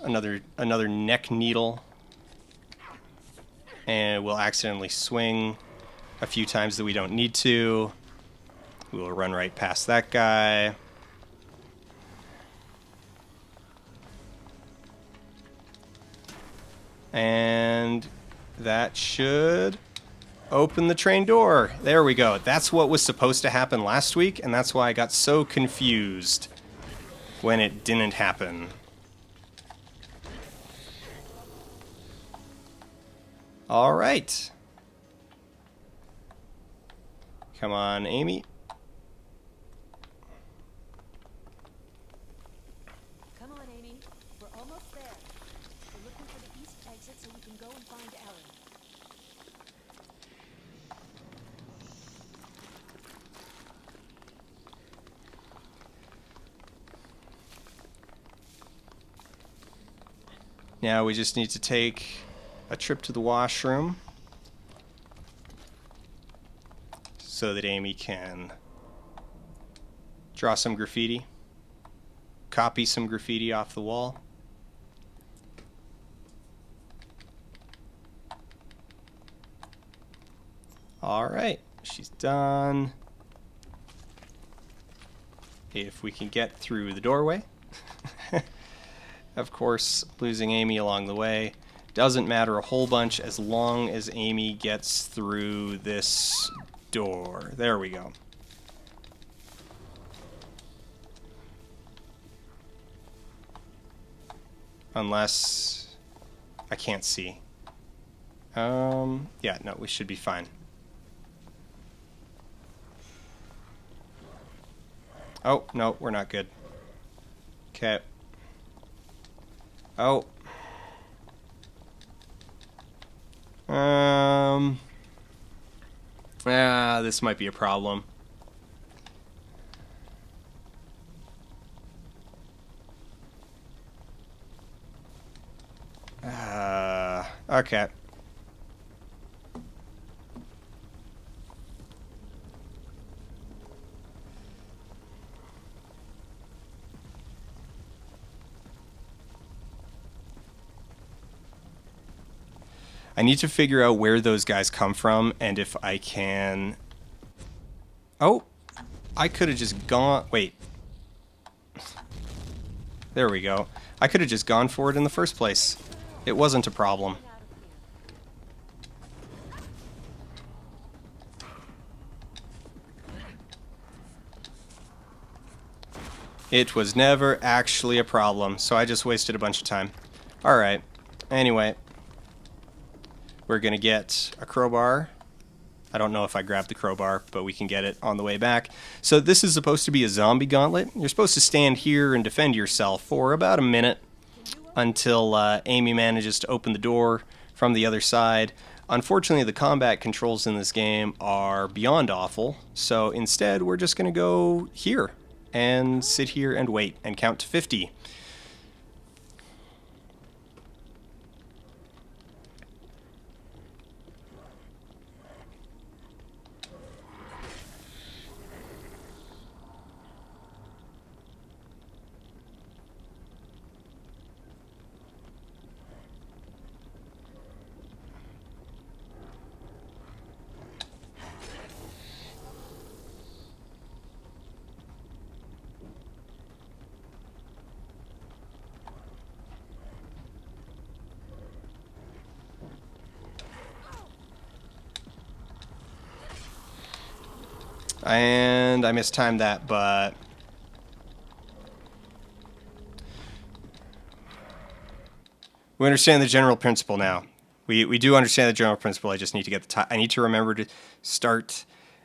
Another neck needle. And we'll accidentally swing a few times that we don't need to. We'll run right past that guy. And that should open the train door. There we go. That's what was supposed to happen last week, and that's why I got so confused when it didn't happen. All right. Come on, Amy. Come on, Amy. We're almost there. We're looking for the east exit so we can go and find Ellen. Now we just need to take a trip to the washroom so that Amy can draw some graffiti, copy some graffiti off the wall. All right, she's done. If we can get through the doorway. Of course, losing Amy along the way doesn't matter a whole bunch as long as Amy gets through this door. There we go. Unless I can't see. Yeah, no, we should be fine. Oh, no, we're not good. Okay. Oh. This might be a problem. Okay. I need to figure out where those guys come from and if I can... Oh! I could have just gone... Wait. There we go. I could have just gone for it in the first place. It wasn't a problem. It was never actually a problem, so I just wasted a bunch of time. Alright. Anyway. We're gonna get a crowbar. I don't know if I grabbed the crowbar, but we can get it on the way back. So this is supposed to be a zombie gauntlet. You're supposed to stand here and defend yourself for about a minute until Amy manages to open the door from the other side. Unfortunately, the combat controls in this game are beyond awful, so instead we're just gonna go here and sit here and wait and count to 50. And I mistimed that, but we understand the general principle now. We do understand the general principle. I just need to get the time. I need to remember to start.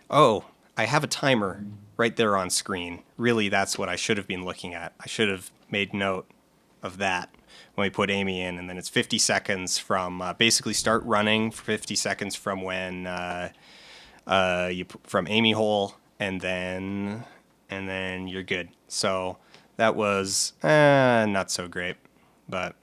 Oh, I have a timer right there on screen. Really, that's what I should have been looking at. I should have made note of that when we put Amy in, and then it's 50 seconds from basically start running for 50 seconds from when from Amy hole, and then you're good. So that was not so great, but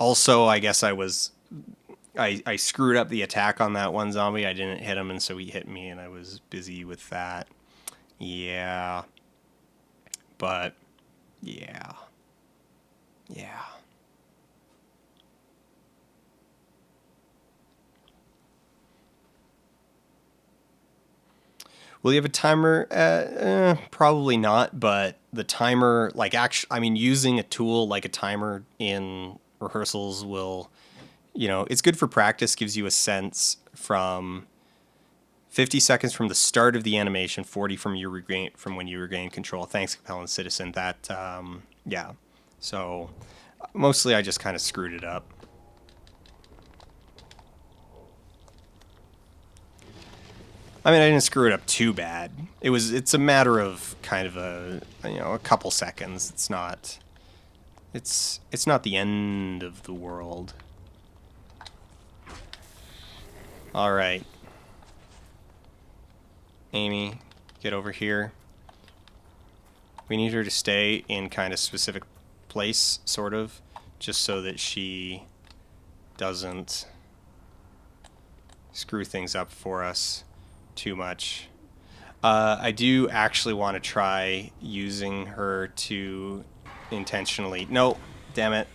also I guess I screwed up the attack on that one zombie. I didn't hit him, and so he hit me, and I was busy with that. Yeah, but yeah. Will you have a timer? Probably not, but the timer, like, actually, I mean, using a tool like a timer in rehearsals will, it's good for practice, gives you a sense from 50 seconds from the start of the animation, 40 from when you regain control. Thanks, Compelling Citizen. That, yeah. So, mostly I just kind of screwed it up. I mean, I didn't screw it up too bad. It's a matter of kind of a couple seconds. It's not the end of the world. All right. Amy, get over here. We need her to stay in kind of specific place, sort of, just so that she doesn't screw things up for us too much. I do actually want to try using her to intentionally... No, damn it.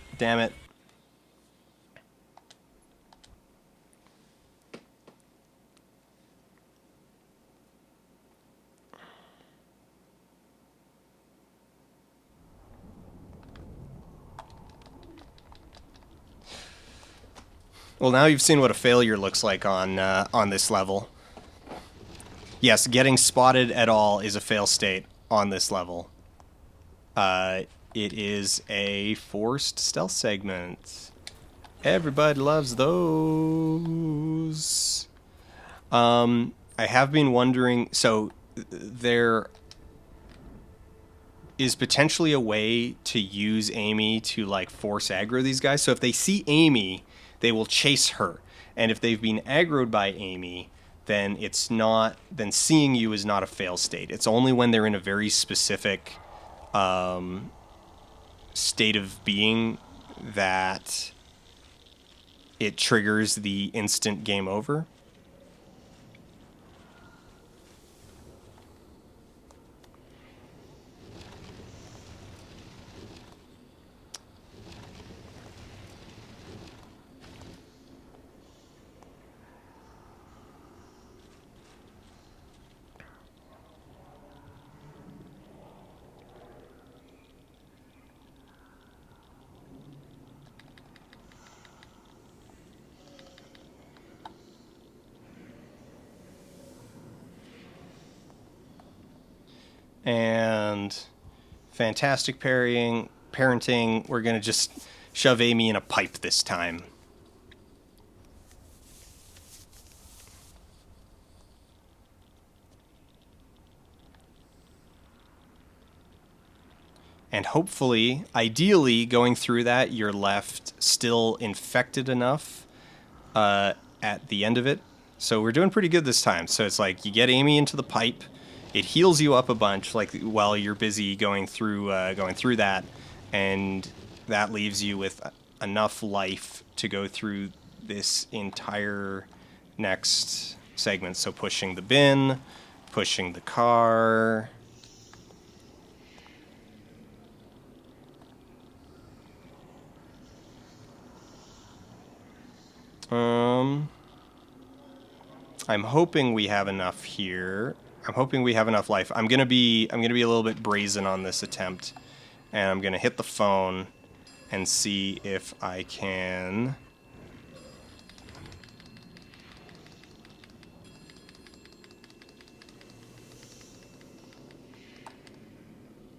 Well, now you've seen what a failure looks like on this level. Yes, getting spotted at all is a fail state on this level. it is a forced stealth segment. Everybody loves those. I have been wondering, so there is potentially a way to use Amy to like force aggro these guys. So if they see Amy, they will chase her. And if they've been aggroed by Amy, then it's not, then seeing you is not a fail state. It's only when they're in a very specific state of being that it triggers the instant game over. And fantastic parenting. We're going to just shove Amy in a pipe this time. And hopefully, ideally, going through that, you're left still infected enough at the end of it. So we're doing pretty good this time. So it's like you get Amy into the pipe. It heals you up a bunch, like while you're busy going through that, and that leaves you with enough life to go through this entire next segment. So pushing the bin, pushing the car. I'm hoping we have enough here. I'm hoping we have enough life. I'm gonna be a little bit brazen on this attempt, and I'm gonna hit the phone and see if I can.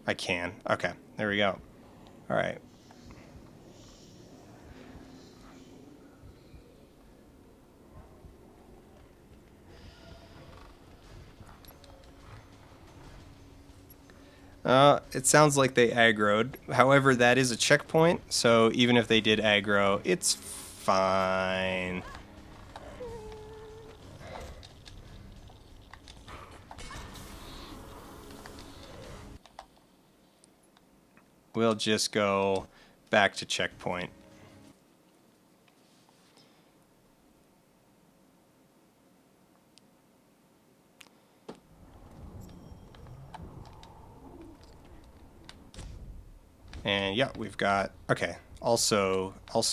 I can. Okay, there we go. All right. It sounds like they aggroed. However, that is a checkpoint, so even if they did aggro, it's fine. We'll just go back to checkpoint. And yeah, we've got, okay, also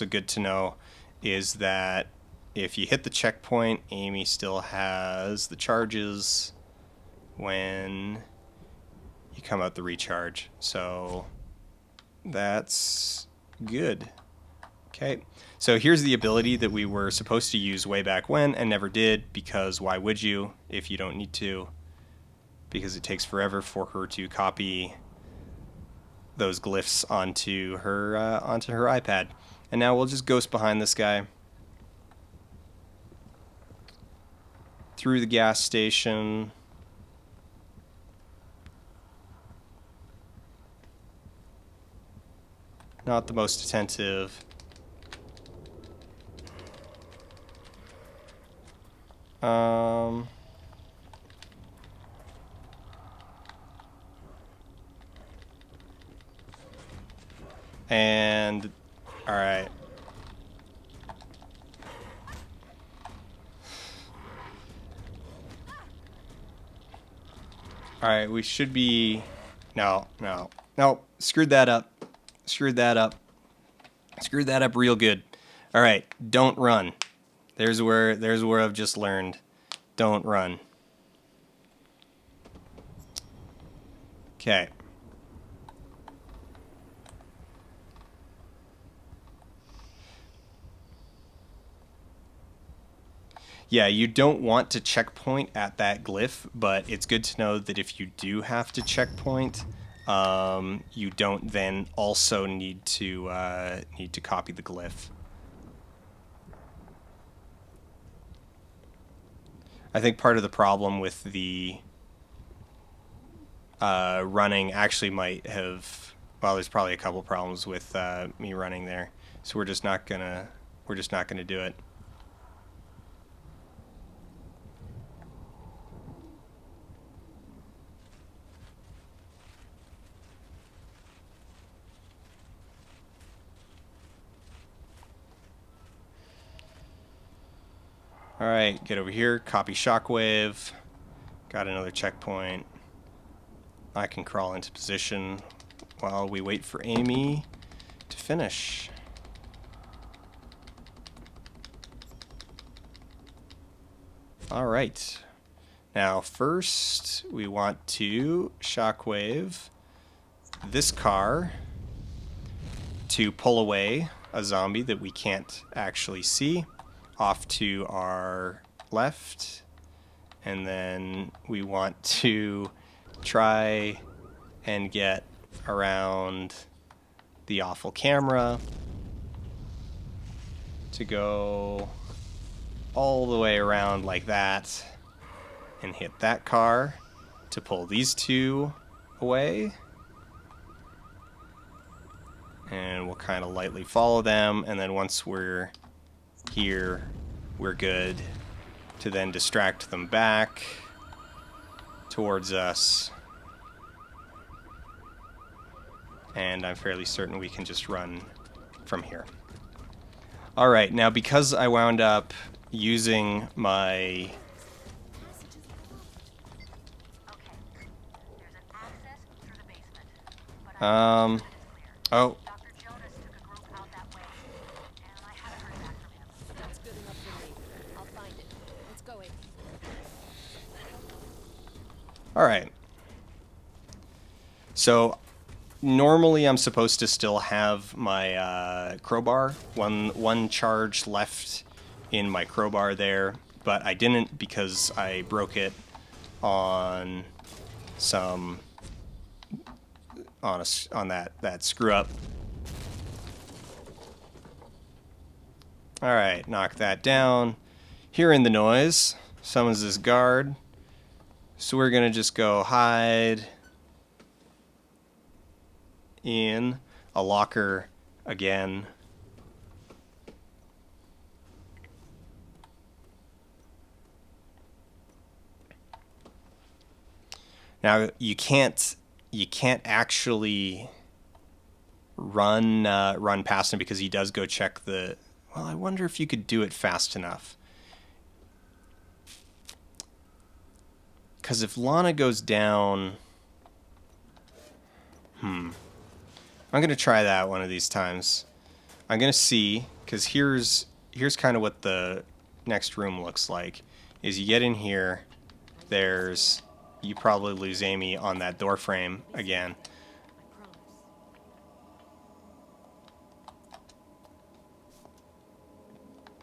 good to know is that if you hit the checkpoint, Amy still has the charges when you come out the recharge. So that's good. Okay, so here's the ability that we were supposed to use way back when and never did, because why would you if you don't need to? Because it takes forever for her to copy those glyphs onto her iPad. And now we'll just ghost behind this guy through the gas station. Not the most attentive. And all right. All right, we should be no. Screwed that up. Screwed that up real good. All right, don't run. There's where I've just learned. Don't run. Okay. Yeah, you don't want to checkpoint at that glyph, but it's good to know that if you do have to checkpoint, you don't then also need to copy the glyph. I think part of the problem with the running actually might have, well, there's probably a couple problems with me running there, so we're just not gonna do it. All right, get over here, copy shockwave. Got another checkpoint. I can crawl into position while we wait for Amy to finish. All right. Now, first, we want to shockwave this car to pull away a zombie that we can't actually see off to our left. And then we want to try and get around the awful camera to go all the way around like that and hit that car to pull these two away. And we'll kind of lightly follow them, and then once we're here, we're good to then distract them back towards us. And I'm fairly certain we can just run from here. Alright, now because I wound up using my... Okay. There's an access through the basement. But Oh, Dr. Jonas took a group out that way, and I haven't heard back from him. That's good enough for me. I'll find it. Let's go, Amy. alright. So, normally I'm supposed to still have my crowbar, one charge left in my crowbar there, but I didn't because I broke it on some on that screw up. All right, knock that down. Hearing the noise, summons this guard. So we're gonna just go hide in a locker again. Now you can't actually run past him because he does go check the. Well, I wonder if you could do it fast enough. Because if Lana goes down, I'm gonna try that one of these times. I'm gonna see, because here's kind of what the next room looks like. Is you get in here, there's. You probably lose Amy on that door frame again.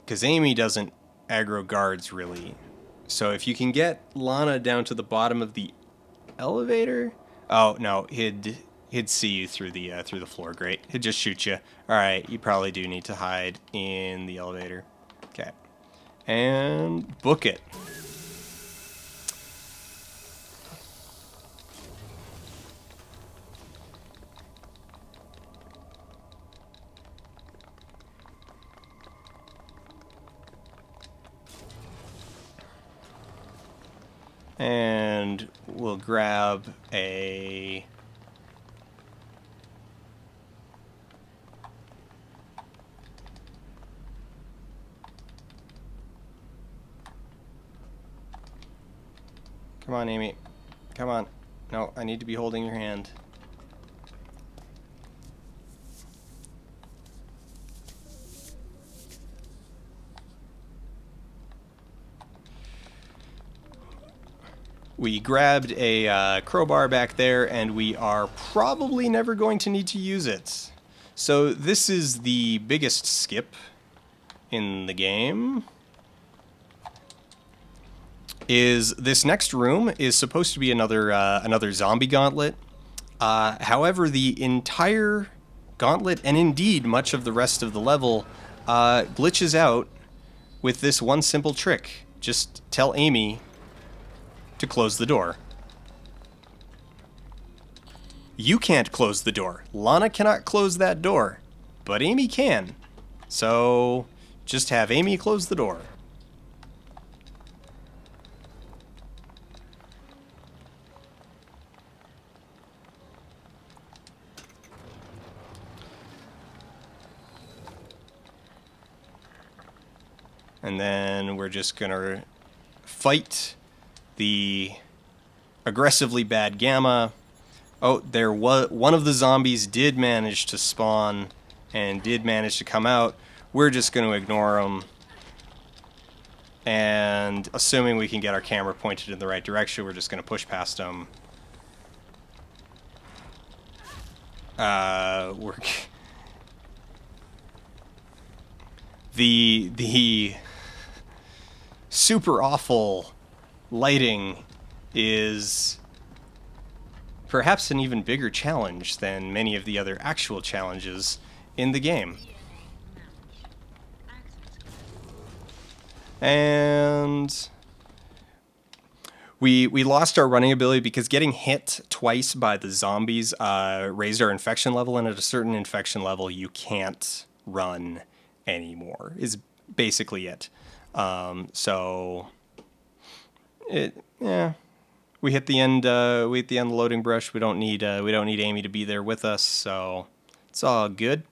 Because Amy doesn't aggro guards really. So if you can get Lana down to the bottom of the elevator... Oh, no, he'd see you through the floor grate. He'd just shoot you. Alright, you probably do need to hide in the elevator. Okay. And book it. And we'll grab a... Come on, Amy. Come on. No, I need to be holding your hand. We grabbed a crowbar back there, and we are probably never going to need to use it. So this is the biggest skip in the game. Is this next room is supposed to be another zombie gauntlet. However, the entire gauntlet, and indeed much of the rest of the level, glitches out with this one simple trick. Just tell Amy to close the door. You can't close the door. Lana cannot close that door, but Amy can. So just have Amy close the door. And then we're just gonna fight the aggressively bad Gamma. Oh, there was one of the zombies did manage to spawn and did manage to come out. We're just going to ignore them. And assuming we can get our camera pointed in the right direction, we're just going to push past them. We're the super awful lighting is perhaps an even bigger challenge than many of the other actual challenges in the game. And we lost our running ability because getting hit twice by the zombies raised our infection level, and at a certain infection level you can't run anymore, is basically it. We hit the end. We hit the end loading brush. We don't need Amy to be there with us, so it's all good.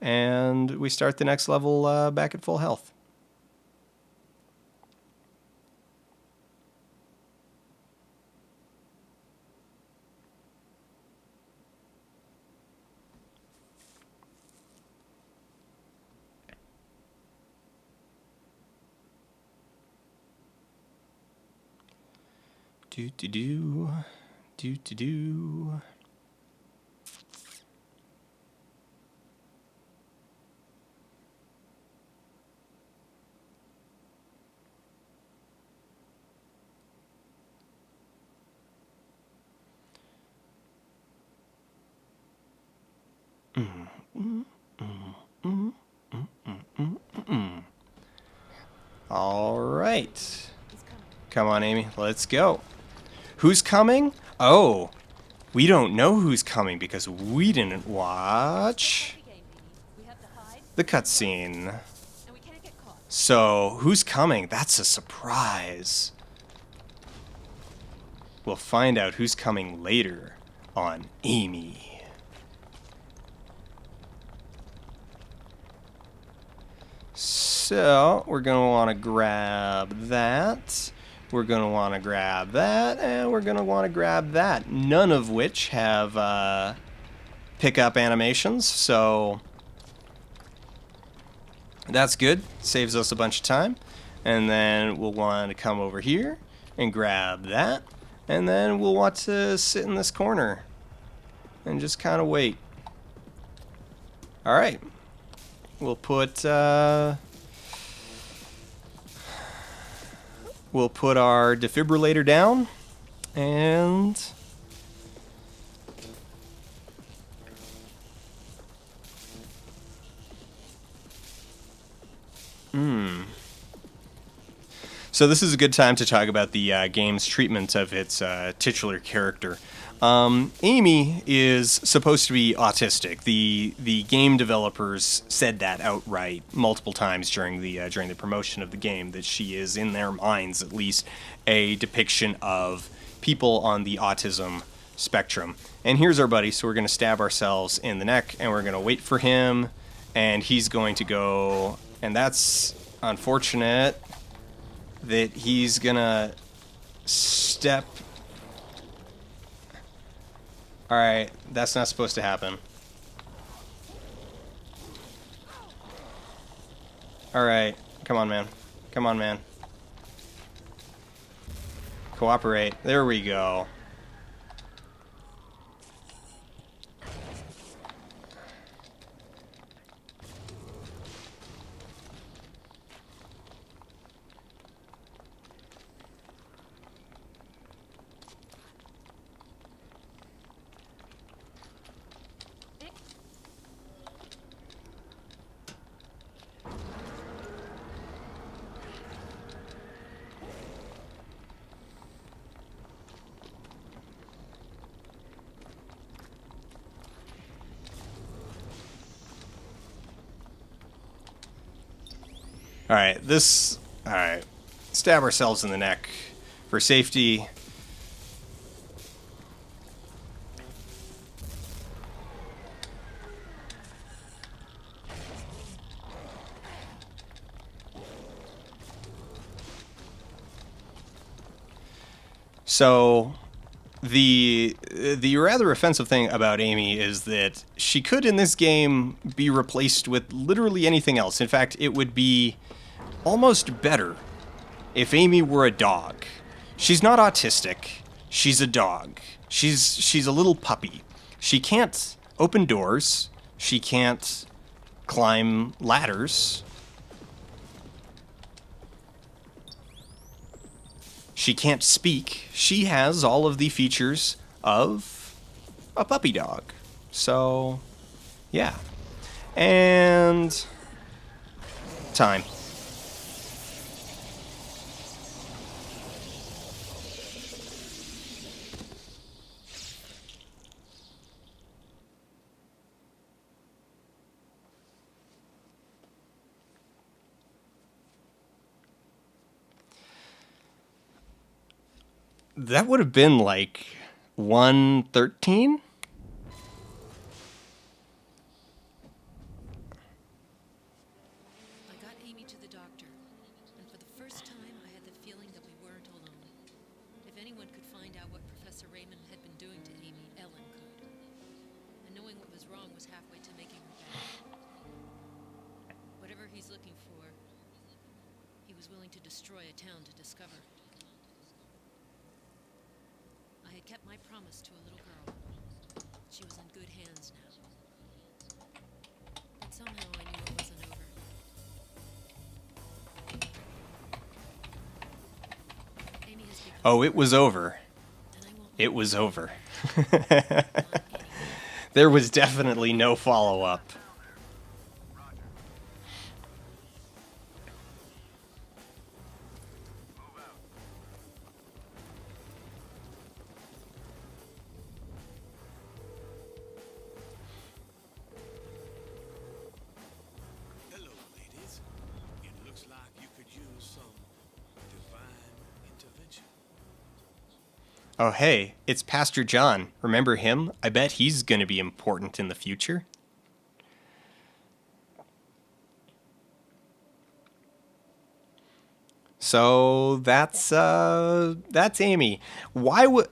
And we start the next level back at full health. Do do do do do do. All right. Come on, Amy. Let's go. Who's coming? Oh, we don't know who's coming because we didn't watch the cutscene. So, who's coming? That's a surprise. We'll find out who's coming later on Amy. So, we're going to want to grab that. We're going to want to grab that, and we're going to want to grab that. None of which have pickup animations, so that's good. Saves us a bunch of time. And then we'll want to come over here and grab that. And then we'll want to sit in this corner and just kind of wait. All right. We'll put our defibrillator down, and so this is a good time to talk about the game's treatment of its titular character. Amy is supposed to be autistic. The game developers said that outright multiple times during the promotion of the game, that she is, in their minds at least, a depiction of people on the autism spectrum. And here's our buddy, so we're going to stab ourselves in the neck, and we're going to wait for him, and he's going to go, and that's unfortunate that he's going to step. Alright, that's not supposed to happen. Alright, come on, man. Come on, man. Cooperate. There we go. All right, all right. Stab ourselves in the neck for safety. So the rather offensive thing about Amy is that she could in this game be replaced with literally anything else. In fact, it would be almost better if Amy were a dog. She's not autistic. She's a dog. She's a little puppy. She can't open doors. She can't climb ladders. She can't speak. She has all of the features of a puppy dog. So, yeah. And time. That would have been like 113? I got Amy to the doctor, and for the first time I had the feeling that we weren't alone. If anyone could find out what Professor Raymond had been doing to Amy, Ellen could. And knowing what was wrong was halfway to making her better. Whatever he's looking for, he was willing to destroy a town to discover. I had kept my promise to a little girl. She was in good hands now. But somehow I knew it wasn't over. Amy has become Oh, it was over. and I won't It was over. let anyone. There was definitely no follow-up. Hello, ladies. It looks like you could use some divine intervention. Oh, hey, it's Pastor John. Remember him? I bet he's going to be important in the future. So that's Amy. Why would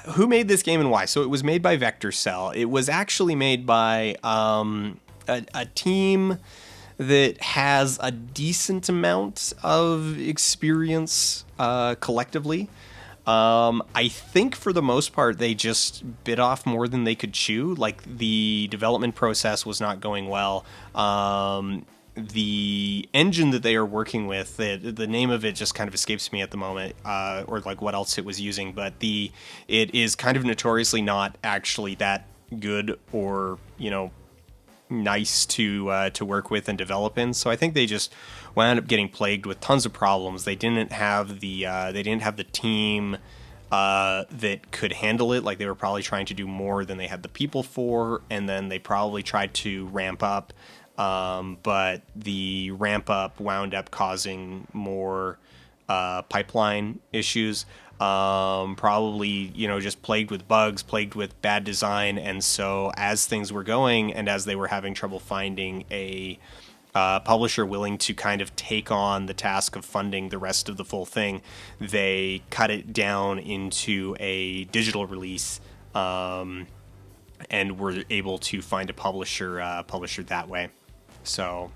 who made this game and why? So it was made by Vector Cell. It was actually made by a team that has a decent amount of experience collectively. I think for the most part they just bit off more than they could chew. Like the development process was not going well. The engine that they are working with, the name of it just kind of escapes me at the moment, or like what else it was using, but it is kind of notoriously not actually that good or, nice to work with and develop in. So I think they just wound up getting plagued with tons of problems. They didn't have the team that could handle it. Like they were probably trying to do more than they had the people for, and then they probably tried to ramp up. But the ramp up wound up causing more pipeline issues. Probably, just plagued with bugs, plagued with bad design. And so as things were going and as they were having trouble finding a publisher willing to kind of take on the task of funding the rest of the full thing, they cut it down into a digital release, and were able to find a publisher that way. So,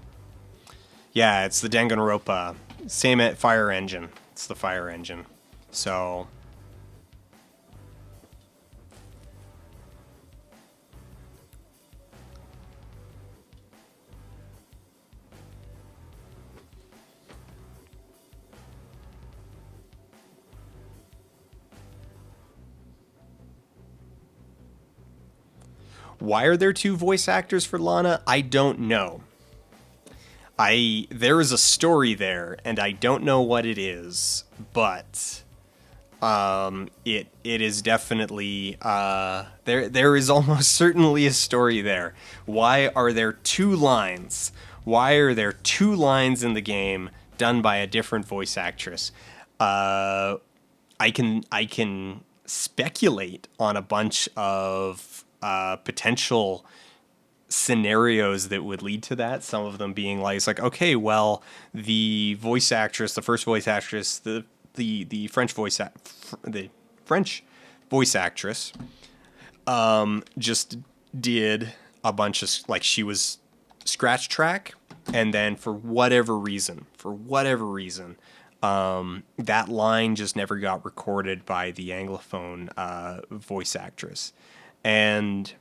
yeah, it's the Danganronpa, same at Fire Engine. It's the Fire Engine. So, why are there two voice actors for Lana? I don't know. There is a story there, and I don't know what it is, but it is definitely there is almost certainly a story there. Why are there two lines? Why are there 2 lines in the game done by a different voice actress? I can speculate on a bunch of potential scenarios that would lead to that. Some of them being like, it's like, okay, well, the voice actress, the first voice actress, the French voice actress, just did a bunch of, like, she was scratch track, and then for whatever reason, that line just never got recorded by the Anglophone voice actress. And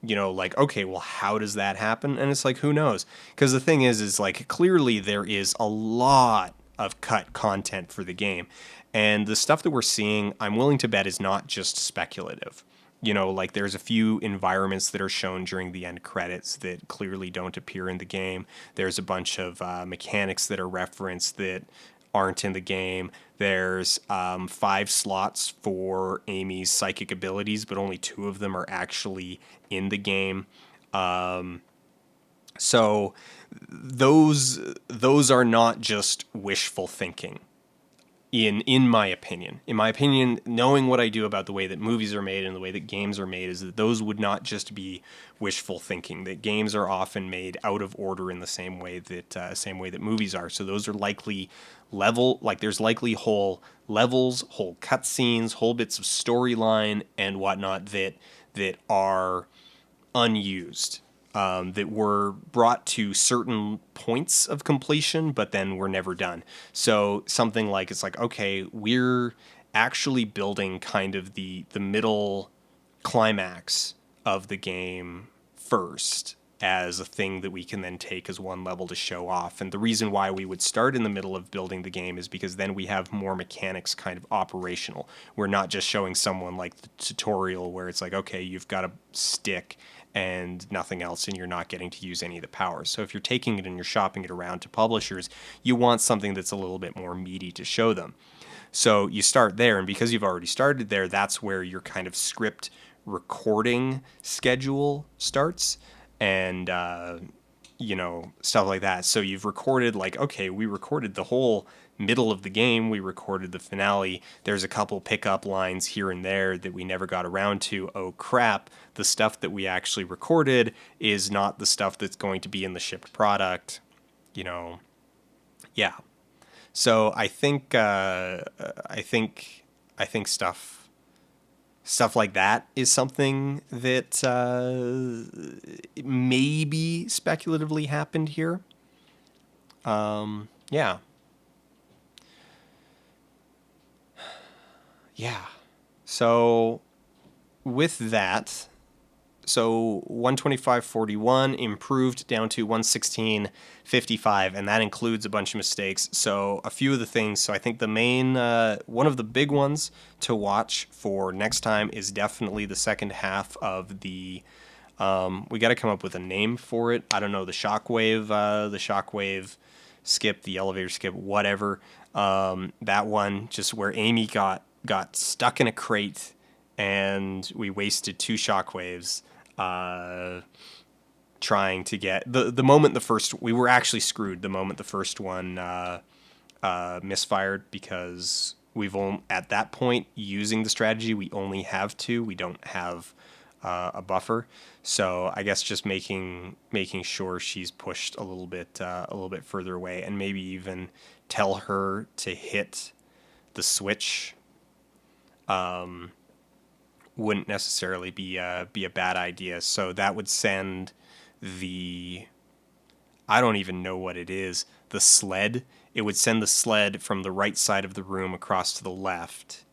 like, okay, well, how does that happen? And it's like, who knows? Because the thing is like, clearly there is a lot of cut content for the game. And the stuff that we're seeing, I'm willing to bet, is not just speculative. Like, there's a few environments that are shown during the end credits that clearly don't appear in the game. There's a bunch of mechanics that are referenced that aren't in the game. There's 5 slots for Amy's psychic abilities, but only 2 of them are actually in the game. So those are not just wishful thinking. In my opinion, knowing what I do about the way that movies are made and the way that games are made, is that those would not just be wishful thinking. That games are often made out of order in the same way that movies are. So those are likely there's likely whole levels, whole cutscenes, whole bits of storyline and whatnot that are unused. That were brought to certain points of completion, but then were never done. So something like, it's like, okay, we're actually building kind of the middle climax of the game first as a thing that we can then take as one level to show off. And the reason why we would start in the middle of building the game is because then we have more mechanics kind of operational. We're not just showing someone like the tutorial where it's like, okay, you've got a stick and nothing else, and you're not getting to use any of the powers. So if you're taking it and you're shopping it around to publishers, you want something that's a little bit more meaty to show them. So you start there, and because you've already started there, that's where your kind of script recording schedule starts, and stuff like that. So you've recorded, like, okay, we recorded the whole middle of the game, we recorded the finale, there's a couple pickup lines here and there that we never got around to. Oh crap, the stuff that we actually recorded is not the stuff that's going to be in the shipped product. Yeah. So I think stuff like that is something that maybe speculatively happened here. Yeah. Yeah. So with that, 125.41 improved down to 116.55, and that includes a bunch of mistakes. So a few of the things. So I think the main, one of the big ones to watch for next time is definitely the second half of the. We got to come up with a name for it. I don't know, the shockwave skip, the elevator skip, whatever. That one, just where Amy got stuck in a crate, and we wasted 2 shockwaves trying to get the moment we were actually screwed the moment the first one misfired, because at that point, using the strategy, we only have 2. We don't have a buffer. So I guess just making sure she's pushed a little bit further away, and maybe even tell her to hit the switch wouldn't necessarily be a bad idea. So that would send I don't even know what it is, the sled. It would send the sled from the right side of the room across to the left,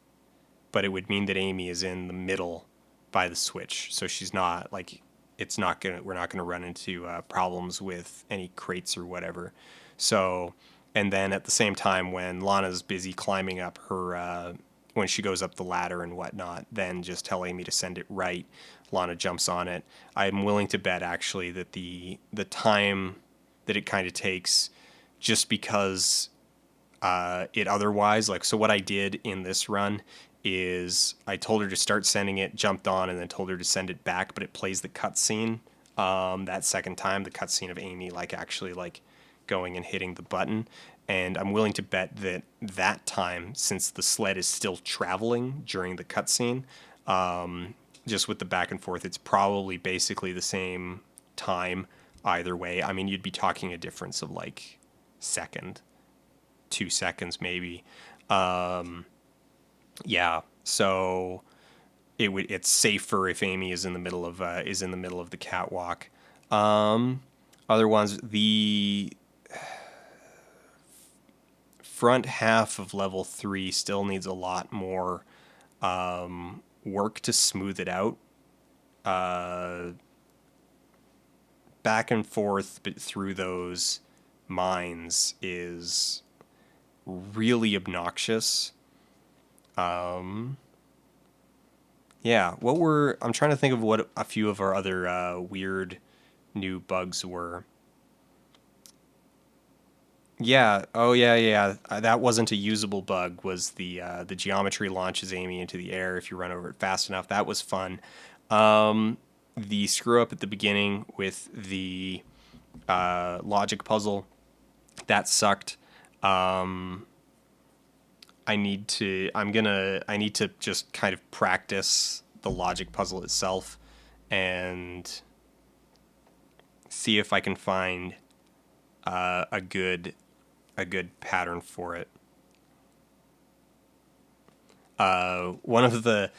but it would mean that Amy is in the middle by the switch. So she's not, like, we're not gonna run into problems with any crates or whatever. So, and then at the same time, when Lana's busy climbing up her, when she goes up the ladder and whatnot, then just tell Amy to send it right. Lana jumps on it. I'm willing to bet, actually, that the time that it kind of takes, just because it otherwise, like, so what I did in this run is I told her to start sending it, jumped on, and then told her to send it back, but it plays the cutscene that second time, the cutscene of Amy like actually like going and hitting the button. And I'm willing to bet that that time, since the sled is still traveling during the cutscene, just with the back and forth, it's probably basically the same time either way. I mean, you'd be talking a difference of like second, 2 seconds maybe. Yeah, so it's safer if Amy is in the middle of the catwalk. Other ones, the front half of level 3 still needs a lot more work to smooth it out. Back and forth but through those mines is really obnoxious. Yeah, I'm trying to think of what a few of our other weird new bugs were. Yeah. Oh, yeah. That wasn't a usable bug. Was the geometry launches Amy into the air if you run over it fast enough? That was fun. The screw up at the beginning with the logic puzzle, that sucked. I need to just kind of practice the logic puzzle itself and see if I can find a good pattern for it. One of the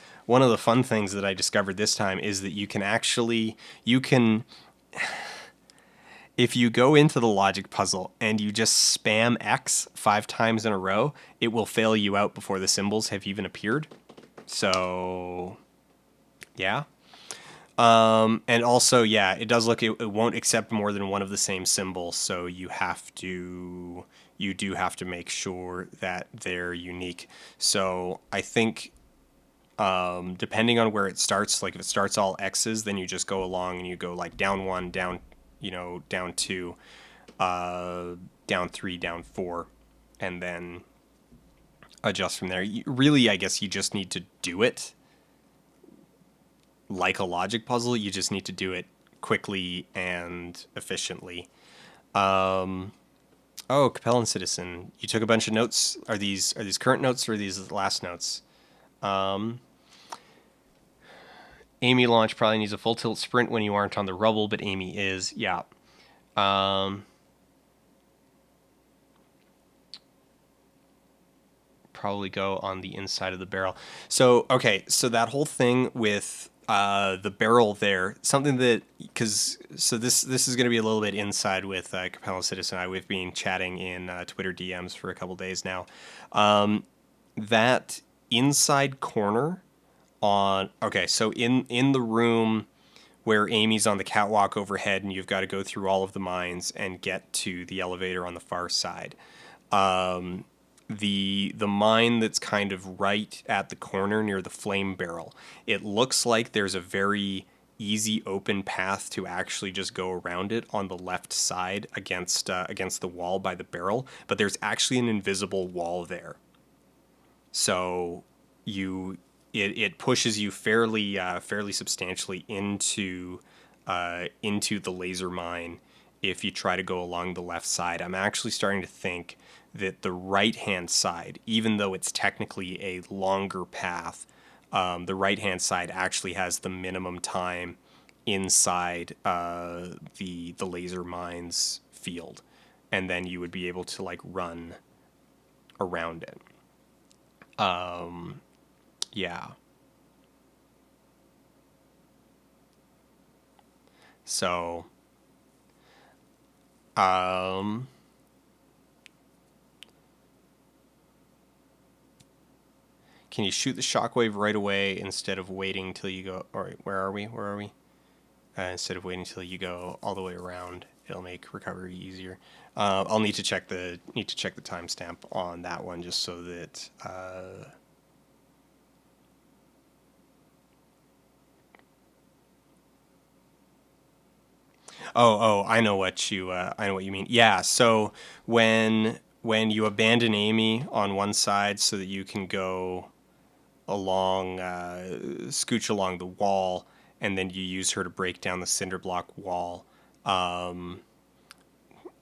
fun things that I discovered this time is that you can if you go into the logic puzzle and you just spam X 5 times in a row, it will fail you out before the symbols have even appeared. So, yeah. And also, yeah, it does look, it won't accept more than one of the same symbols, so you do have to make sure that they're unique. So I think, depending on where it starts, like if it starts all X's, then you just go along and you go like down 1, down, down 2, down 3, down 4, and then adjust from there. Really, I guess you just need to do it like a logic puzzle. You just need to do it quickly and efficiently. Oh, Capellan Citizen, you took a bunch of notes. Are these current notes or are these last notes? Amy launch probably needs a full tilt sprint when you aren't on the rubble, but Amy is. Yeah. Probably go on the inside of the barrel. So, okay, so that whole thing with the barrel there, something that, so this is going to be a little bit inside with Capella Citizen. We've been chatting in Twitter DMs for a couple days now. That inside corner so in the room where Amy's on the catwalk overhead and you've got to go through all of the mines and get to the elevator on the far side. The mine that's kind of right at the corner near the flame barrel, it looks like there's a very easy open path to actually just go around it on the left side against the wall by the barrel, but there's actually an invisible wall there. So it pushes you fairly substantially into the laser mine if you try to go along the left side. I'm actually starting to think that the right-hand side, even though it's technically a longer path, the right-hand side actually has the minimum time inside the laser mine's field, and then you would be able to like run around it. Yeah. So, can you shoot the shockwave right away instead of waiting till you go? All right, where are we? Instead of waiting till you go all the way around, it'll make recovery easier. I'll need to check the timestamp on that one just so that. I know what you mean. Yeah, so when you abandon Amy on one side so that you can go along, scooch along the wall, and then you use her to break down the cinder block wall.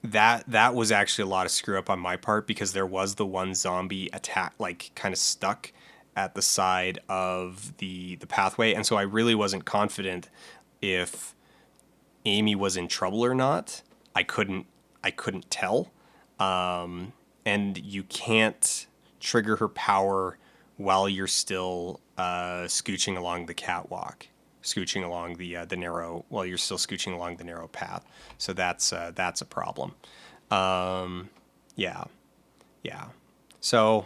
That was actually a lot of screw up on my part, because there was the one zombie attack, like, kind of stuck at the side of the pathway, and so I really wasn't confident if Amy was in trouble or not. I couldn't tell. And you can't trigger her power while you're still scooching along the catwalk, scooching along the narrow, while you're still scooching along the narrow path. So that's a problem. Yeah. So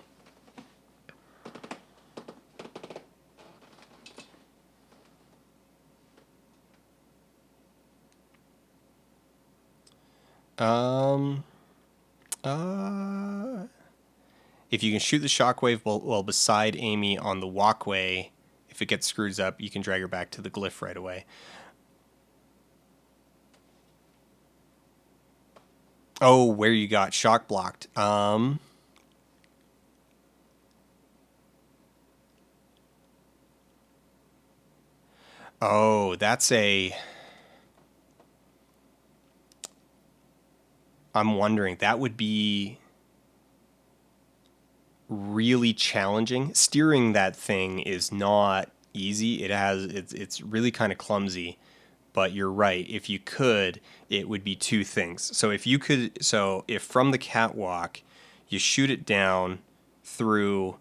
if you can shoot the shockwave while beside Amy on the walkway, if it gets screws up, you can drag her back to the glyph right away. Oh, where you got shock blocked. Oh, that's a... I'm wondering, that would be really challenging. Steering that thing is not easy. It's really kind of clumsy, but you're right. If you could, it would be two things. So if from the catwalk you shoot it down through,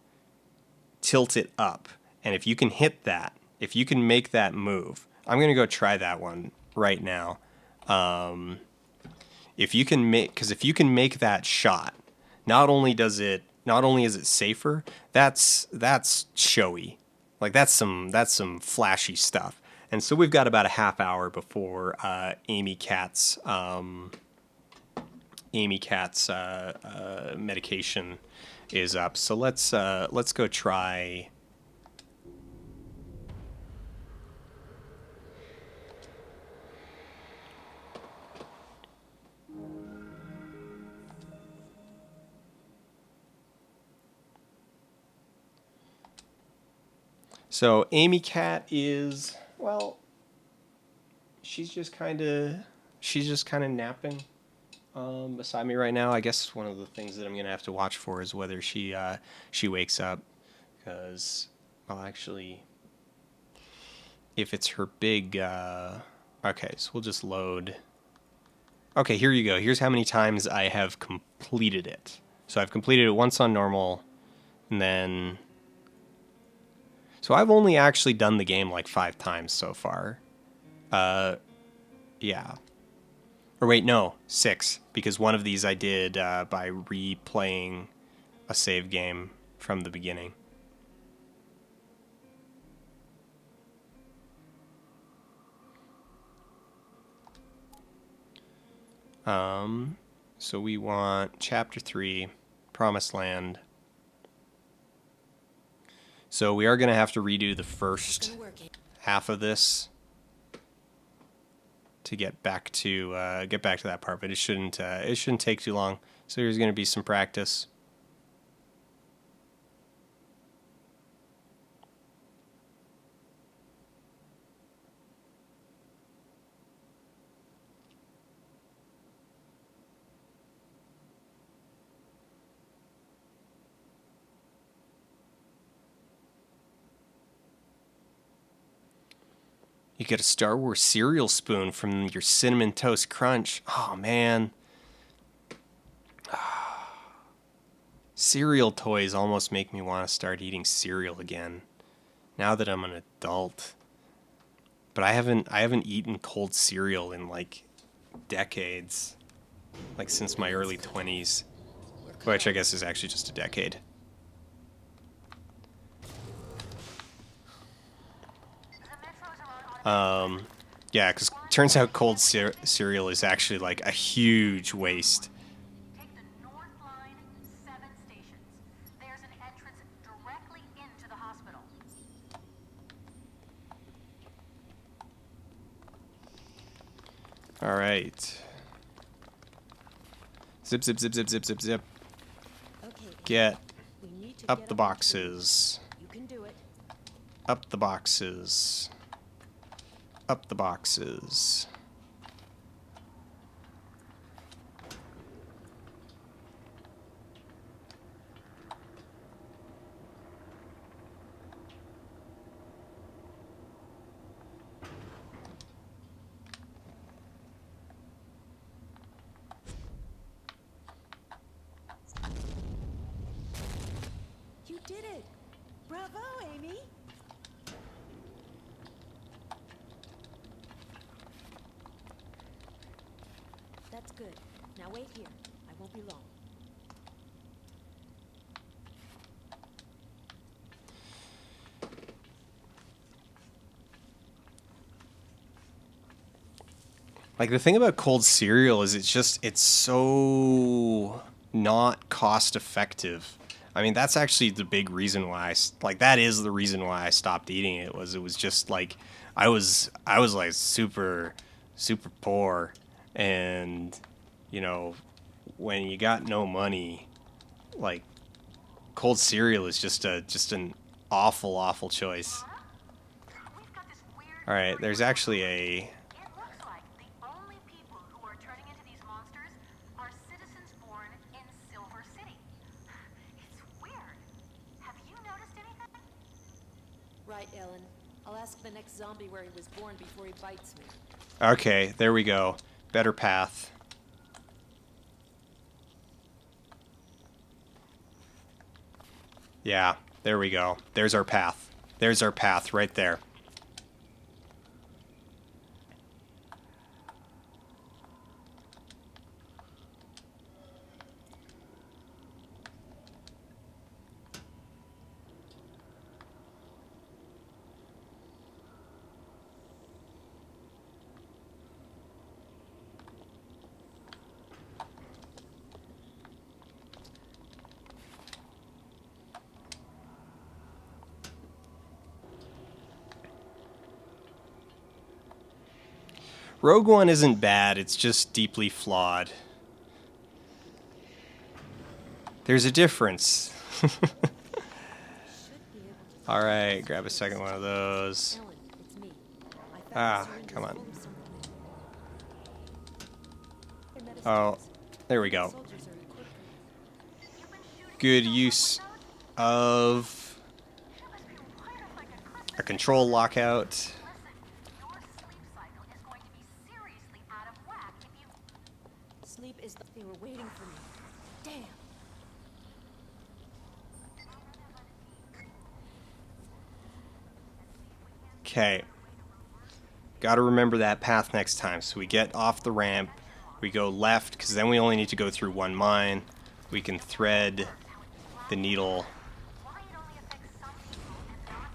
tilt it up, and if you can hit that, if you can make that move, I'm gonna go try that one right now. If you can make that shot, not only is it safer, that's showy. Like that's some flashy stuff. And so we've got about a half hour before Amy Cat's medication is up. So let's go try. So Amy Cat is, well, she's just kind of napping beside me right now. I guess one of the things that I'm gonna have to watch for is whether she wakes up, because, well, actually, if it's her big okay, so we'll just load. Okay, here you go. Here's how many times I have completed it. So I've completed it once on normal, and then... So I've only actually done the game like 5 times so far. Yeah. Or wait, no, 6, because one of these I did by replaying a save game from the beginning. So we want Chapter 3, Promised Land. So we are going to have to redo the first half of this to get back to that part, but it shouldn't take too long. So there's going to be some practice. You get a Star Wars cereal spoon from your Cinnamon Toast Crunch. Oh, man. Cereal toys almost make me want to start eating cereal again, now that I'm an adult. But I haven't eaten cold cereal in, like, decades. Like, since my early 20s. Which I guess is actually just a decade. Yeah, because turns out cold cereal is actually like a huge waste. Take the North Line, 7 stations. There's an entrance directly into the hospital. All right. Zip, zip, zip, zip, zip, zip, zip. Get up the boxes. You can do it. Up the boxes. Up the boxes. You did it! Bravo, Amy! That's good. Now wait here. I won't be long. Like, the thing about cold cereal is it's so not cost effective. I mean, that's actually the big reason why that is the reason why I stopped eating it. It was just like I was like super poor, and you know, when you got no money, like, cold cereal is just an awful choice. We've got this weird. All right, there's actually a It looks like the only people who are turning into these monsters are citizens born in Silver City. It's weird. Have you noticed anything? Right, Ellen. I'll ask the next zombie where he was born before he bites me. Okay, there we go. Better path. Yeah, there we go. There's our path. There's our path right there. Rogue One isn't bad, it's just deeply flawed. There's a difference. Should be able to. Alright, grab a second one of those. Ellen, it's me. I found Ah, the syringe come is on. full of something. Their medicine Oh, is- there we go. Soldiers are equipped with You've been shooting Good yourself use up with of those? You must be wired like a Christmas a control lockout. Listen, your sleep cycle is going to be seriously out of whack if you. sleep is they were waiting for me. Damn. Okay. Gotta remember that path next time. So we get off the ramp, we go left, because then we only need to go through one mine. We can thread the needle. Why it only affects some people and not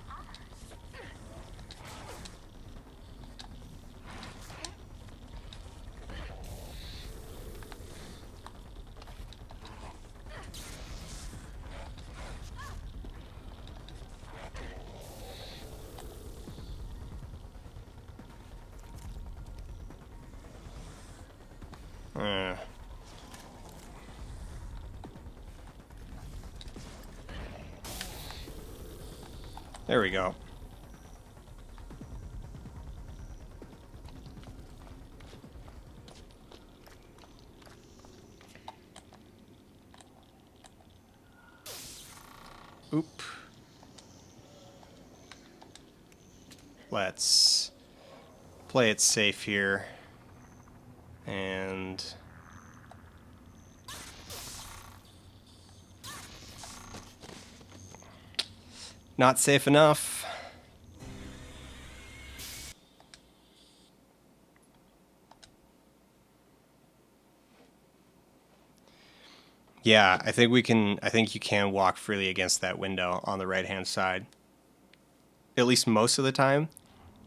others? Uh. There we go. Oop. Let's play it safe here. And not safe enough. Yeah, I think you can walk freely against that window on the right-hand side. At least most of the time.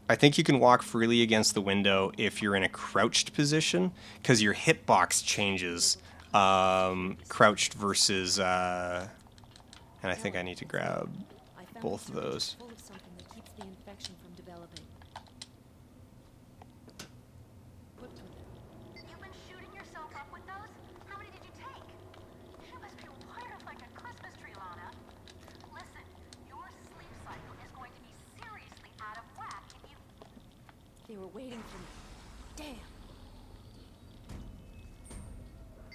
I think you can walk freely against the window if you're in a crouched position, because your hitbox changes crouched versus... and I think I need to grab I found both the of syringe those. is full of something that keeps the infection from developing. Put to them. You've been shooting yourself up with those? How many did you take? You must be wired like a Christmas tree, Lana. Listen, your sleep cycle is going to be seriously out of whack if you. They were waiting for me. Damn.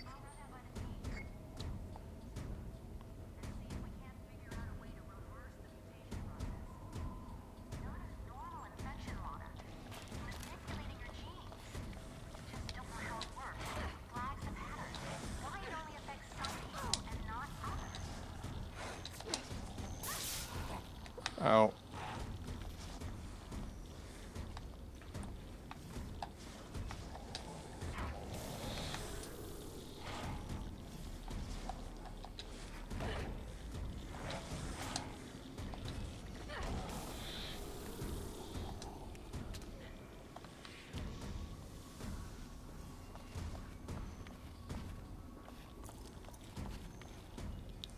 I'll run that by the team. And see if we can't figure out a way to reverse the mutation process. Not a normal infection, Lana. Manipulating your genes. Just don't know how it works. Flags a pattern. Why it only affects some people and not others. Oh.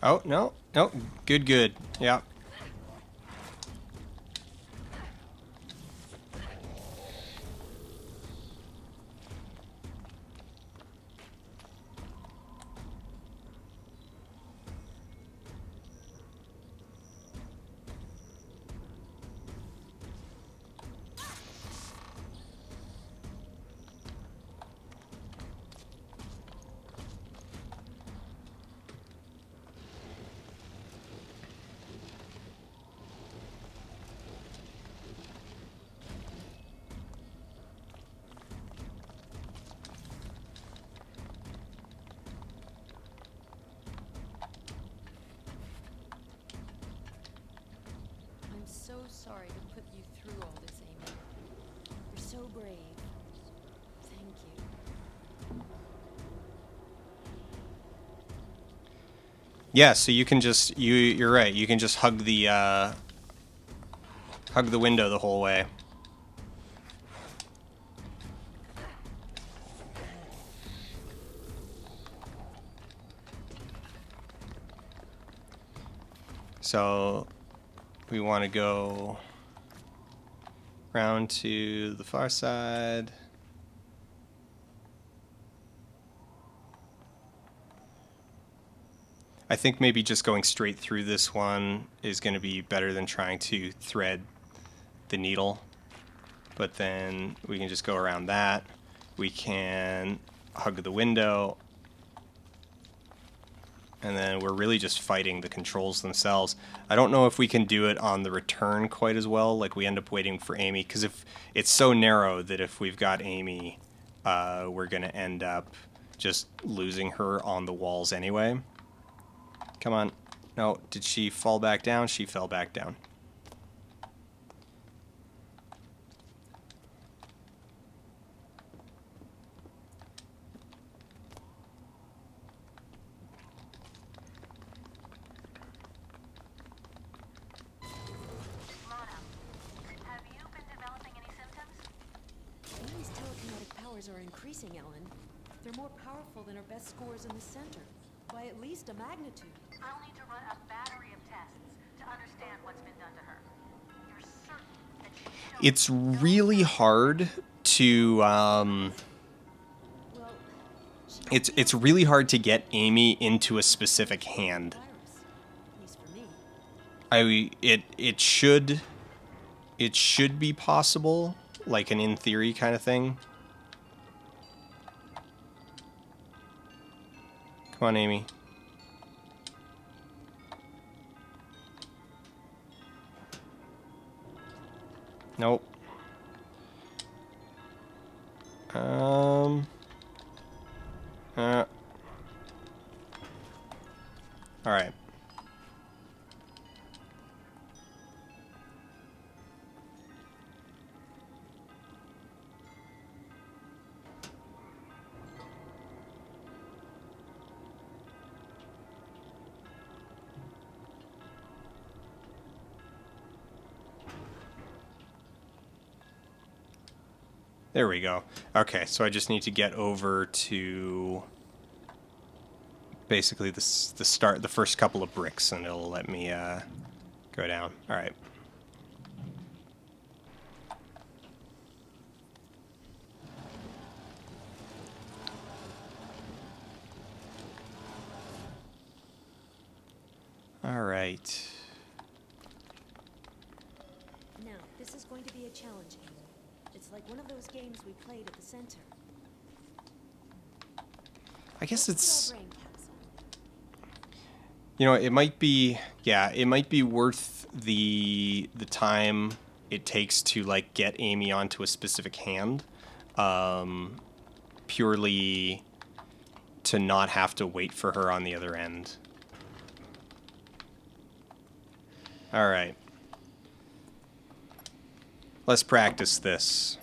Oh, no. No. Good, good. Yeah. I'm so sorry to put you through all this, Amy. You're so brave. Thank you. Yeah, so you can just you're right. You can just hug the window the whole way. So we want to go round to the far side. I think maybe just going straight through this one is going to be better than trying to thread the needle. But then we can just go around that. We can hug the window. And then we're really just fighting the controls themselves. I don't know if we can do it on the return quite as well. Like we end up waiting for Amy. Because if it's so narrow that if we've got Amy, we're going to end up just losing her on the walls anyway. Come on. No, did she fall back down? She fell back down. Lana, have you been developing any symptoms? Amy's telekinetic powers are increasing, Ellen. They're more powerful than her best scores in the center. By at least a magnitude. I'll need to run a battery of tests to understand what's been done to her. You're certain that she It's really hard to Well, it's really hard to get Amy into a specific hand. virus. At least for me. It should be possible, like an in theory kind of thing. Come on, Amy. Nope. All right. There we go. Okay, so I just need to get over to basically the first couple of bricks, and it'll let me go down. All right. All right. Now, this is going to be a challenge, Amy. It's It's like one of those games we played at the center. I guess Let's it's, put our brain caps on. you know, it might be, yeah, it might be worth the time it takes to like get Amy onto a specific hand, purely to not have to wait for her on the other end. All right. Let's practice this.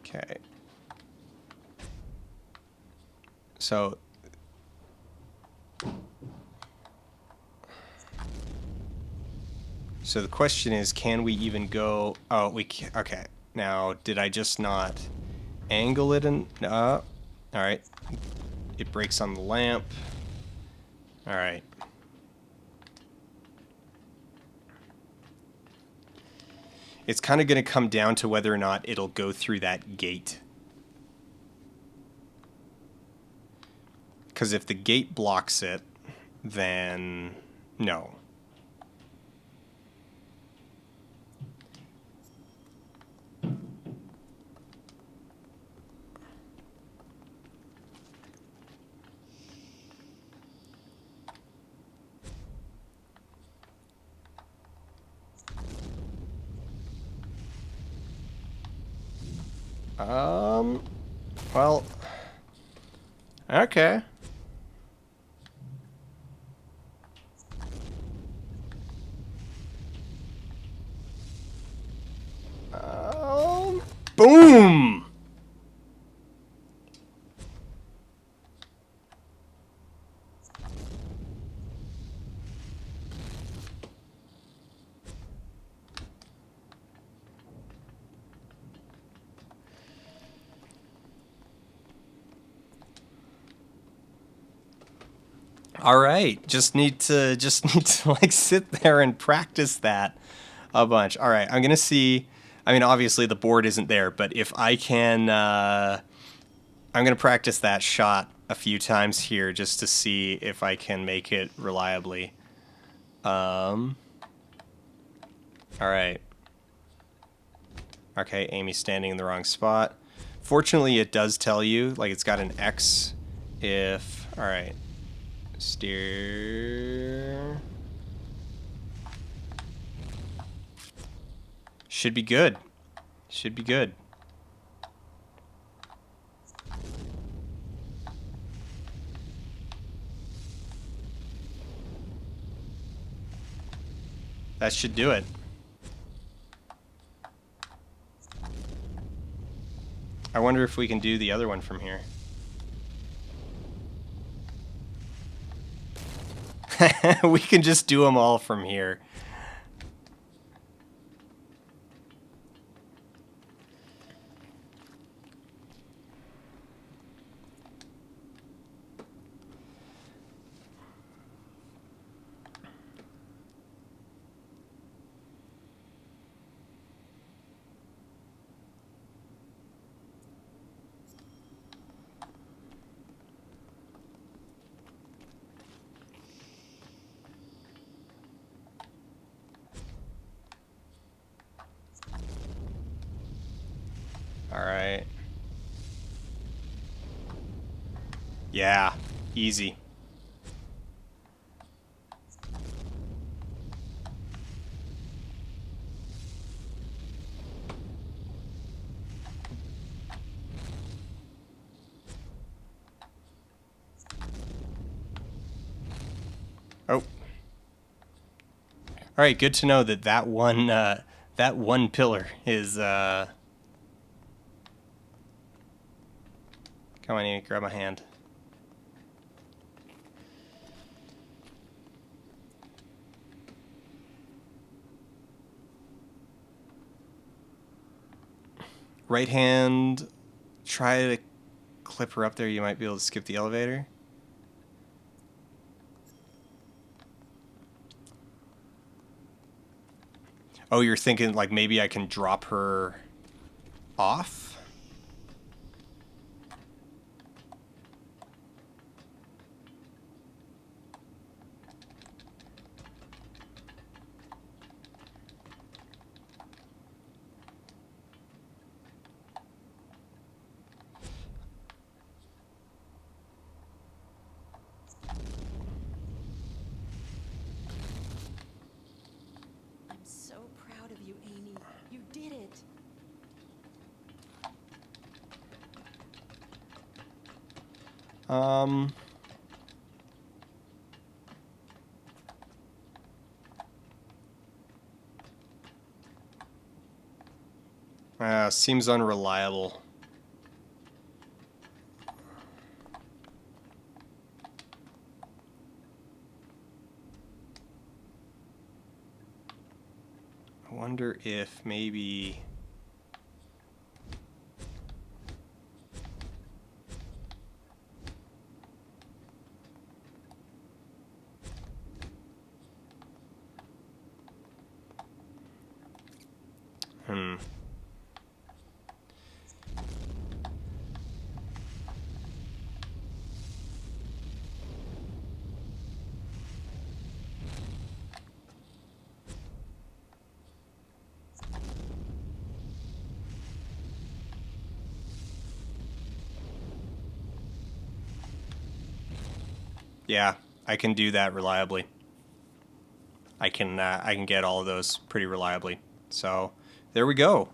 Okay. So the question is, can we even go? Oh, we can. Okay. Now, did I just not angle it? And all right. It breaks on the lamp. All right. It's kind of going to come down to whether or not it'll go through that gate. Because if the gate blocks it, then no. Well, okay. Boom! All right, just need to like sit there and practice that a bunch. All right, I'm gonna see. I mean, obviously the board isn't there, but if I can, I'm gonna practice that shot a few times here just to see if I can make it reliably. All right. Okay, Amy's standing in the wrong spot. Fortunately, it does tell you, like it's got an X if, all right. Steer. Should be good. Should be good. That should do it. I wonder if we can do the other one from here. We can just do them all from here. All right. Yeah, easy. Oh. All right, good to know that that one pillar is Come on, Amy, grab my hand. Right hand, try to clip her up there. You might be able to skip the elevator. Oh, you're thinking like maybe I can drop her off? Um... Seems unreliable. I wonder if maybe... Yeah, I can do that reliably. I can get all of those pretty reliably. So there we go.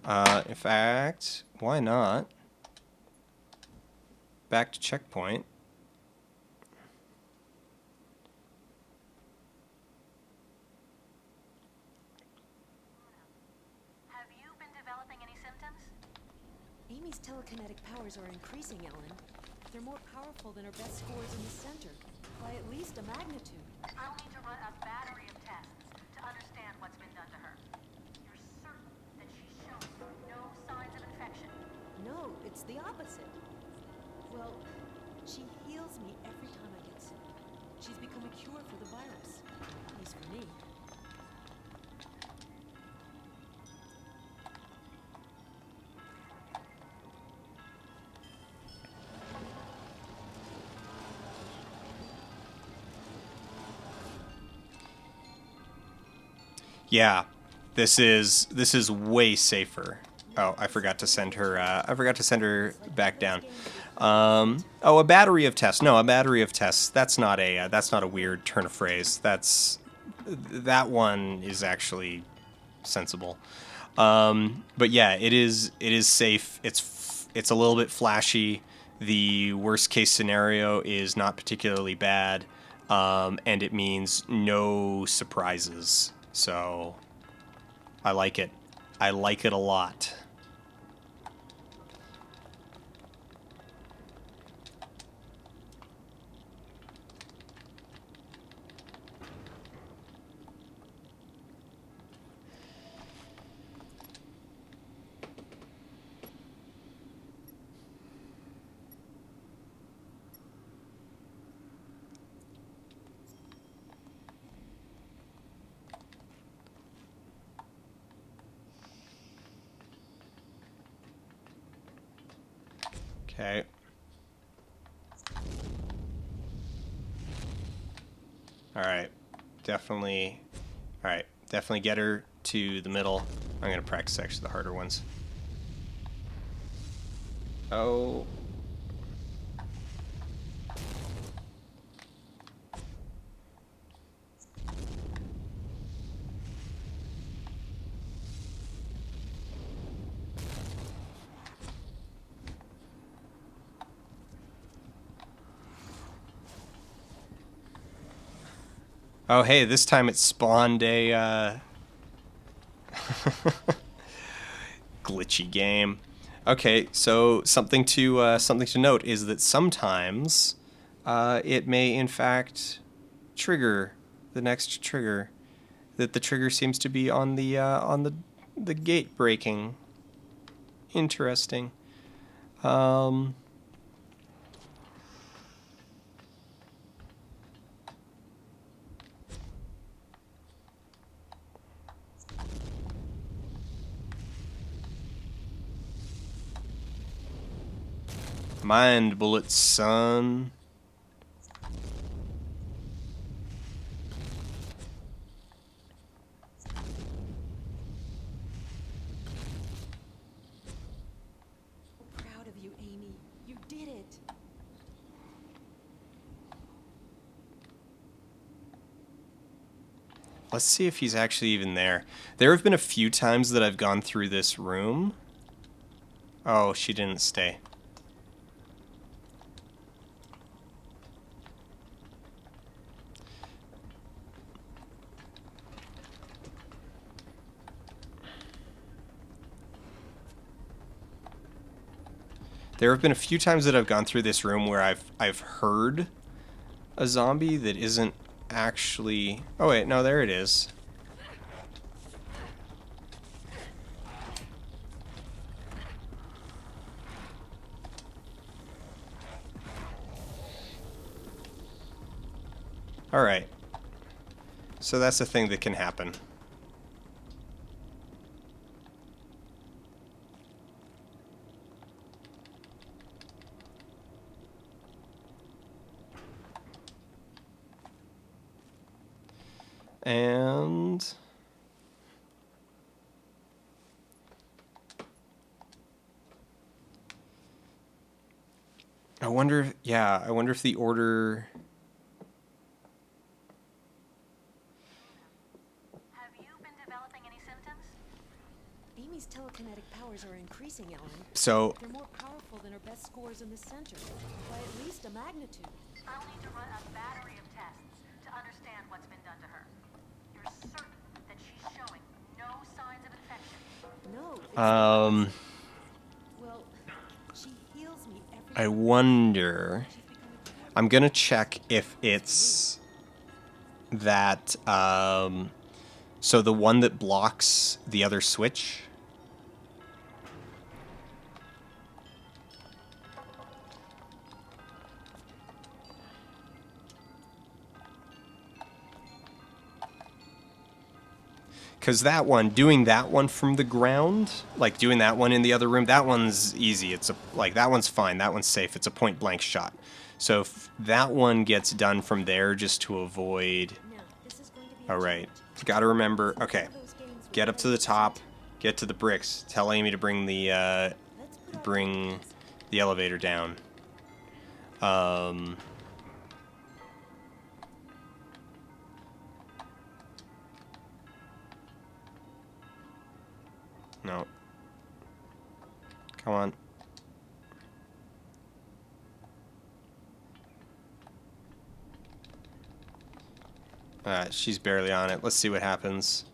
In fact, why not? Back to checkpoint. Have you been developing any symptoms? Amy's telekinetic powers are increasing, Ellen. They're more powerful than her best scores in the center, by at least a magnitude. I'll need to run a battery of tests to understand what's been done to her. You're certain that she's shown no signs of infection? No, it's the opposite. Well, she heals me every time I get sick. She's become a cure for the virus, at least for me. Yeah, this is way safer. Oh, I forgot to send her. I forgot to send her back down. Oh, a battery of tests. No, a battery of tests. That's not a weird turn of phrase. That one is actually sensible. But yeah, it is safe. It's a little bit flashy. The worst case scenario is not particularly bad, and it means no surprises. So I like it. I like it a lot. Okay. All right. Definitely. All right. Definitely get her to the middle. I'm going to practice actually the harder ones. Oh. Oh, hey, this time it spawned a glitchy game. Okay, so something to note is that sometimes it may in fact trigger the next trigger. That the trigger seems to be on the gate breaking. Interesting. Mind bullets, son. Proud of you, Amy. You did it. Let's see if he's actually even there. There have been a few times that I've gone through this room. Oh, she didn't stay. There have been a few times that I've gone through this room where I've heard a zombie that isn't actually... Oh wait, no, there it is. Alright. So that's a thing that can happen. And... I wonder if, yeah, I wonder if the order... Have you been developing any symptoms? Amy's telekinetic powers are increasing, Ellen. So, They're more powerful than her best scores in the center, by at least a magnitude. I'll need to run a battery of tests to understand what's been done to her. You're certain that she's showing no signs of infection? No. It's well, she heals me every I time. wonder... She's become a cure. I'm gonna check if it's that, so the one that blocks the other switch. Because that one, doing that one from the ground, like doing that one in the other room, that one's easy. It's a, like, that one's fine. That one's safe. It's a point blank shot. So if that one gets done from there just to avoid... Now, this is going to be a All right. challenge. Gotta remember, It's okay. one of those games where Get up to the top, get to the bricks. Tell Amy to bring the, Let's put our bring minds- the elevator down. No. Come on. She's barely on it. Let's see what happens.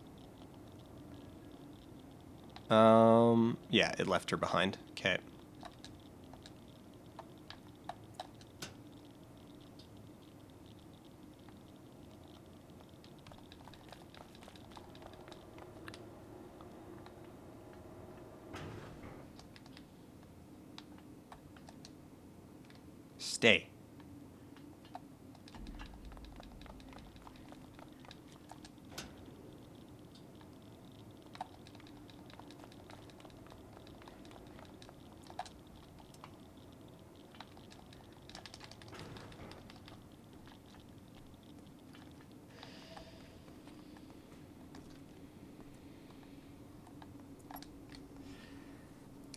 Yeah, it left her behind. Okay. Stay.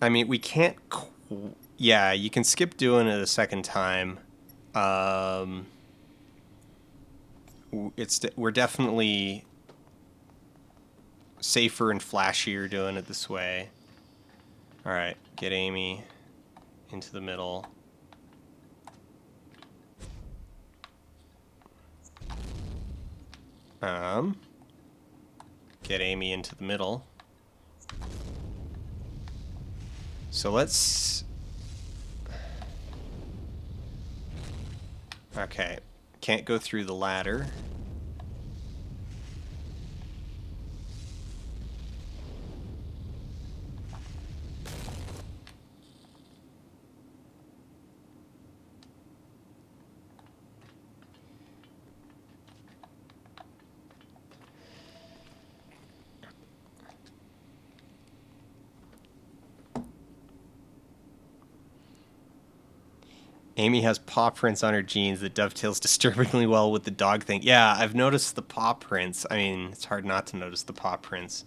I mean, we can't... Yeah, you can skip doing it a second time. We're definitely safer and flashier doing it this way. All right, get Amy into the middle. Get Amy into the middle. So let's... Okay, can't go through the ladder. Amy has paw prints on her jeans that dovetails disturbingly well with the dog thing. Yeah, I've noticed the paw prints. I mean, it's hard not to notice the paw prints.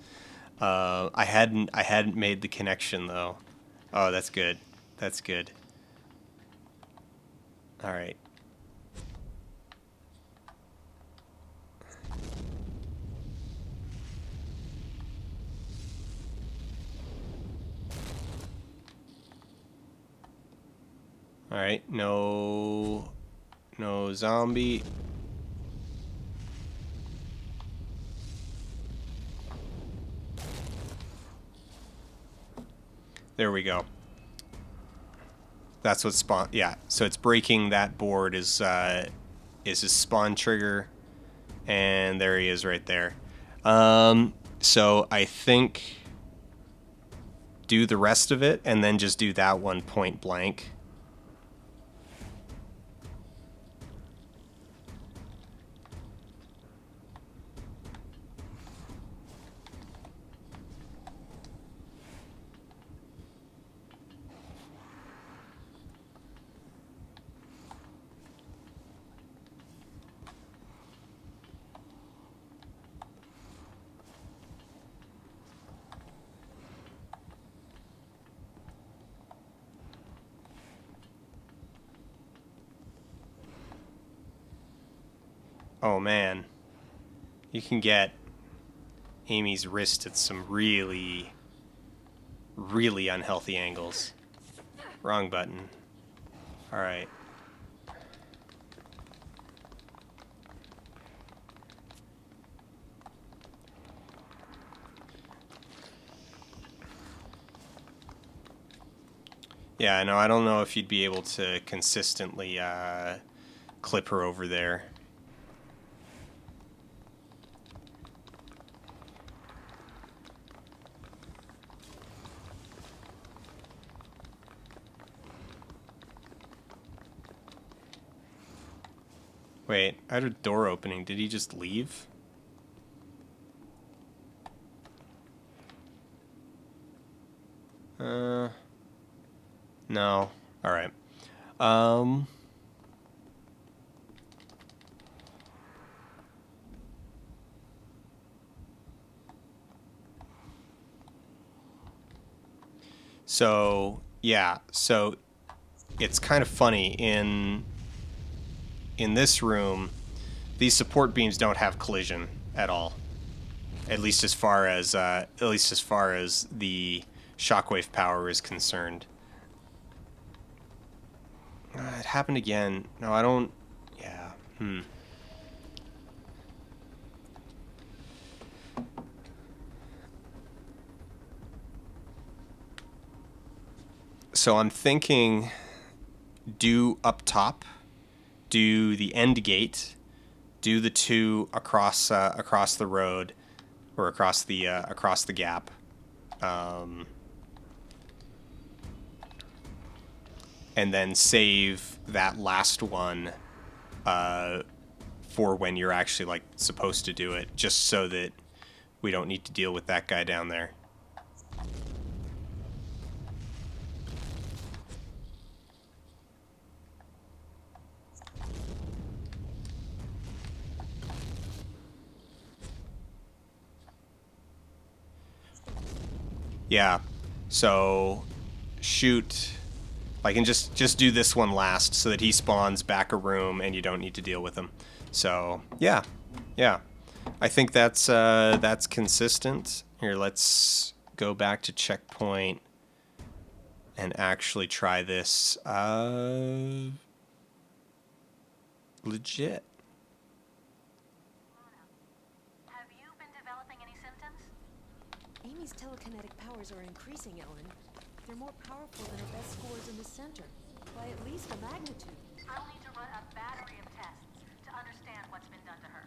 I hadn't made the connection though. Oh, that's good. That's good. All right. All right, no zombie. There we go. That's what spawn. Yeah, so it's breaking that board is his spawn trigger, and there he is right there. So I think do the rest of it and then just do that one point blank. Oh man, you can get Amy's wrist at some really, really unhealthy angles. Wrong button. Alright. Yeah, no, I don't know if you'd be able to consistently clip her over there. Wait, I had a door opening. Did he just leave? No. Alright. So, yeah. So, it's kind of funny. In this room, these support beams don't have collision at all. At least as far as the shockwave power is concerned. It happened again. No, I don't. Yeah. So I'm thinking, do up top, do the end gate, do the two across the road, or across the gap. And then save that last one for when you're actually like supposed to do it, just so that we don't need to deal with that guy down there. Yeah, so shoot, like, and just do this one last so that he spawns back a room and you don't need to deal with him. So yeah, I think that's consistent. Here, let's go back to checkpoint and actually try this legit. Have you been developing any symptoms? Amy's telekinetic powers are increasing, Ellen. They're more powerful than her best scores in the center, by at least a magnitude. I'll need to run a battery of tests to understand what's been done to her.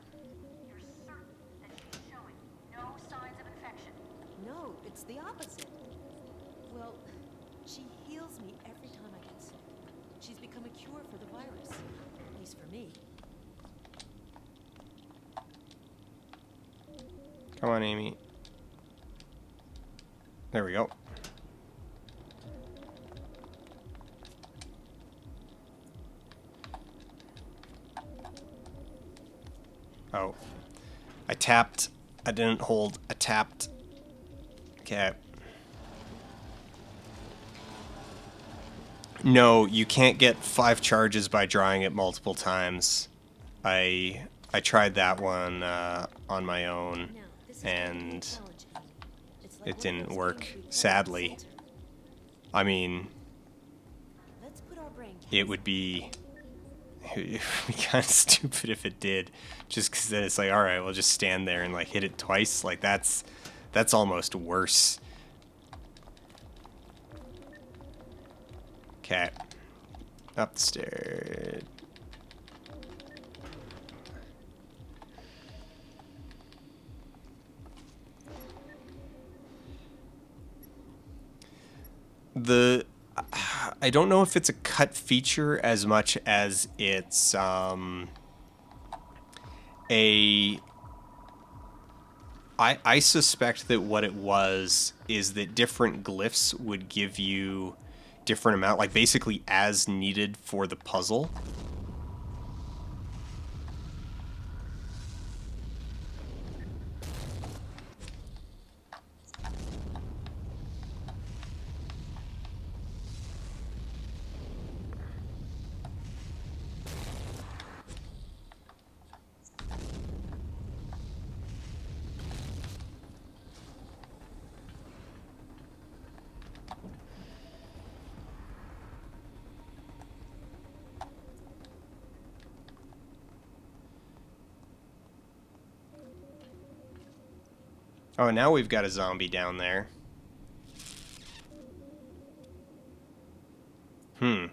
You're certain that she's showing no signs of infection? No, it's the opposite. Well, she heals me every time I get sick. She's become a cure for the virus, at least for me. Come on, Amy. There we go. Oh. I tapped. I didn't hold. I tapped. Okay. No, you can't get 5 charges by drawing it multiple times. I tried that one on my own, Now, this is and challenge, Amy. It's like it one of didn't those work, games we play at the sadly. center. I mean, Let's put our brain it would be kind of stupid if it did, just because then it's like, all right, we'll just stand there and like hit it twice. Like that's almost worse. Okay, Up the stairs. I don't know if it's a cut feature as much as it's I suspect that what it was is that different glyphs would give you different amount, like basically as needed for the puzzle. Oh, now we've got a zombie down there. Hmm.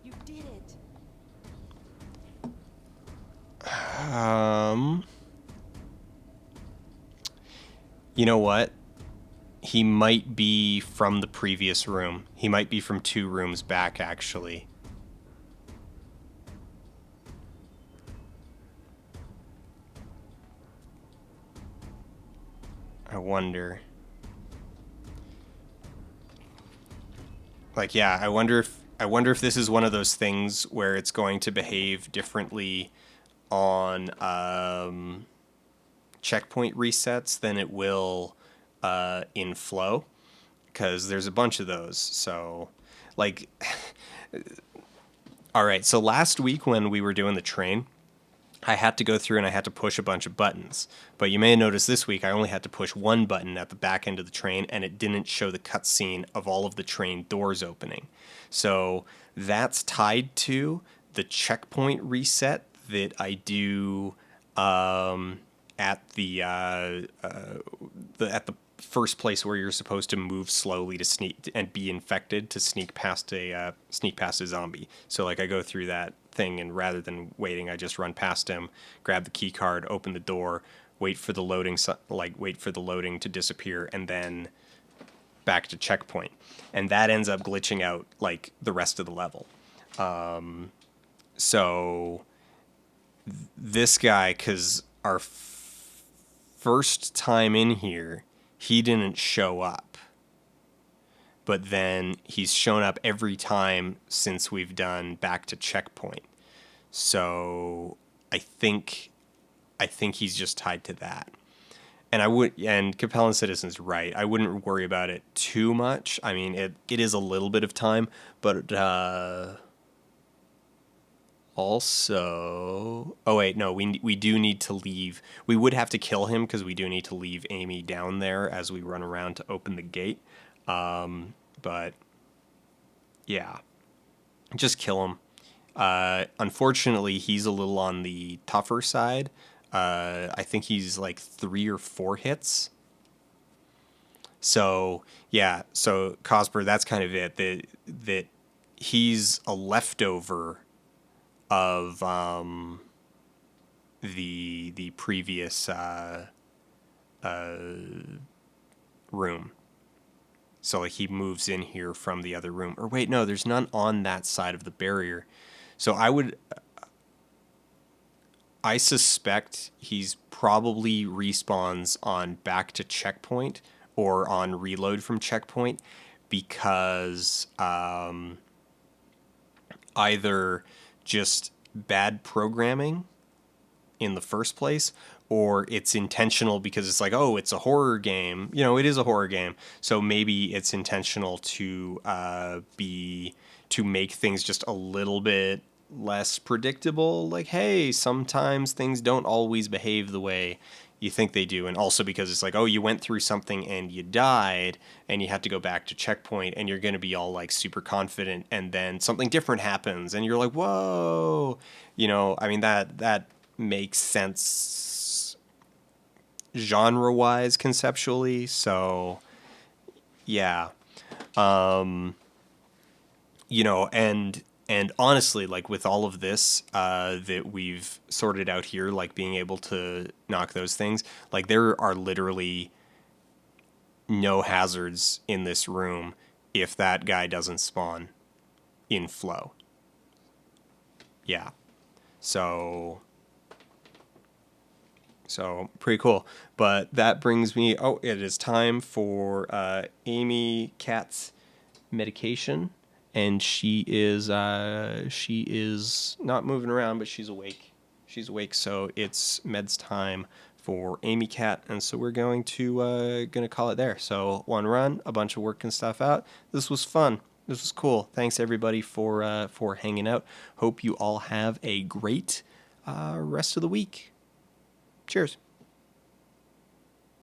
You did it. You know what? He might be from the previous room. He might be from 2 rooms back, actually. I wonder. Like, yeah, I wonder if this is one of those things where it's going to behave differently on checkpoint resets than it will in flow, because there's a bunch of those. So, like, all right. So last week when we were doing the train, I had to go through and I had to push a bunch of buttons. But you may have noticed this week I only had to push one button at the back end of the train, and it didn't show the cutscene of all of the train doors opening. So that's tied to the checkpoint reset that I do at the first place where you're supposed to move slowly to sneak and be infected to sneak past a zombie. So like I go through that thing, and rather than waiting, I just run past him, grab the key card, open the door, wait for the loading to disappear, and then back to checkpoint. And that ends up glitching out like the rest of the level. So this guy, because our first time in here, he didn't show up. But then he's shown up every time since we've done back to checkpoint. So I think he's just tied to that. And Capellan Citizen's right. I wouldn't worry about it too much. I mean, it is a little bit of time, but also, oh wait, no, we do need to leave. We would have to kill him because we do need to leave Amy down there as we run around to open the gate. But yeah, just kill him. Unfortunately, he's a little on the tougher side. I think he's like 3 or 4 hits. So yeah, so Cosper, that's kind of it. That he's a leftover of the previous room. So like he moves in here from the other room. Or wait, no, there's none on that side of the barrier. So I suspect he's probably respawns on back to checkpoint or on reload from checkpoint, because either just bad programming in the first place, or it's intentional because it's like, oh, it's a horror game. You know, it is a horror game. So maybe it's intentional to make things just a little bit less predictable. Like, hey, sometimes things don't always behave the way You think they do, and also because it's like, oh, you went through something and you died, and you have to go back to checkpoint, and you're going to be all like super confident, and then something different happens, and you're like, whoa, you know, I mean that makes sense genre-wise conceptually. So yeah, you know, and honestly, like with all of this that we've sorted out here, like being able to knock those things, like there are literally no hazards in this room if that guy doesn't spawn in flow. Yeah. So pretty cool. But that brings me, oh, it is time for Amy Cat's medication, and she is not moving around, but she's awake. She's awake, so it's meds time for Amy Cat, and so we're gonna call it there. So one run, a bunch of working stuff out. This was fun. This was cool. Thanks everybody for hanging out. Hope you all have a great rest of the week. Cheers.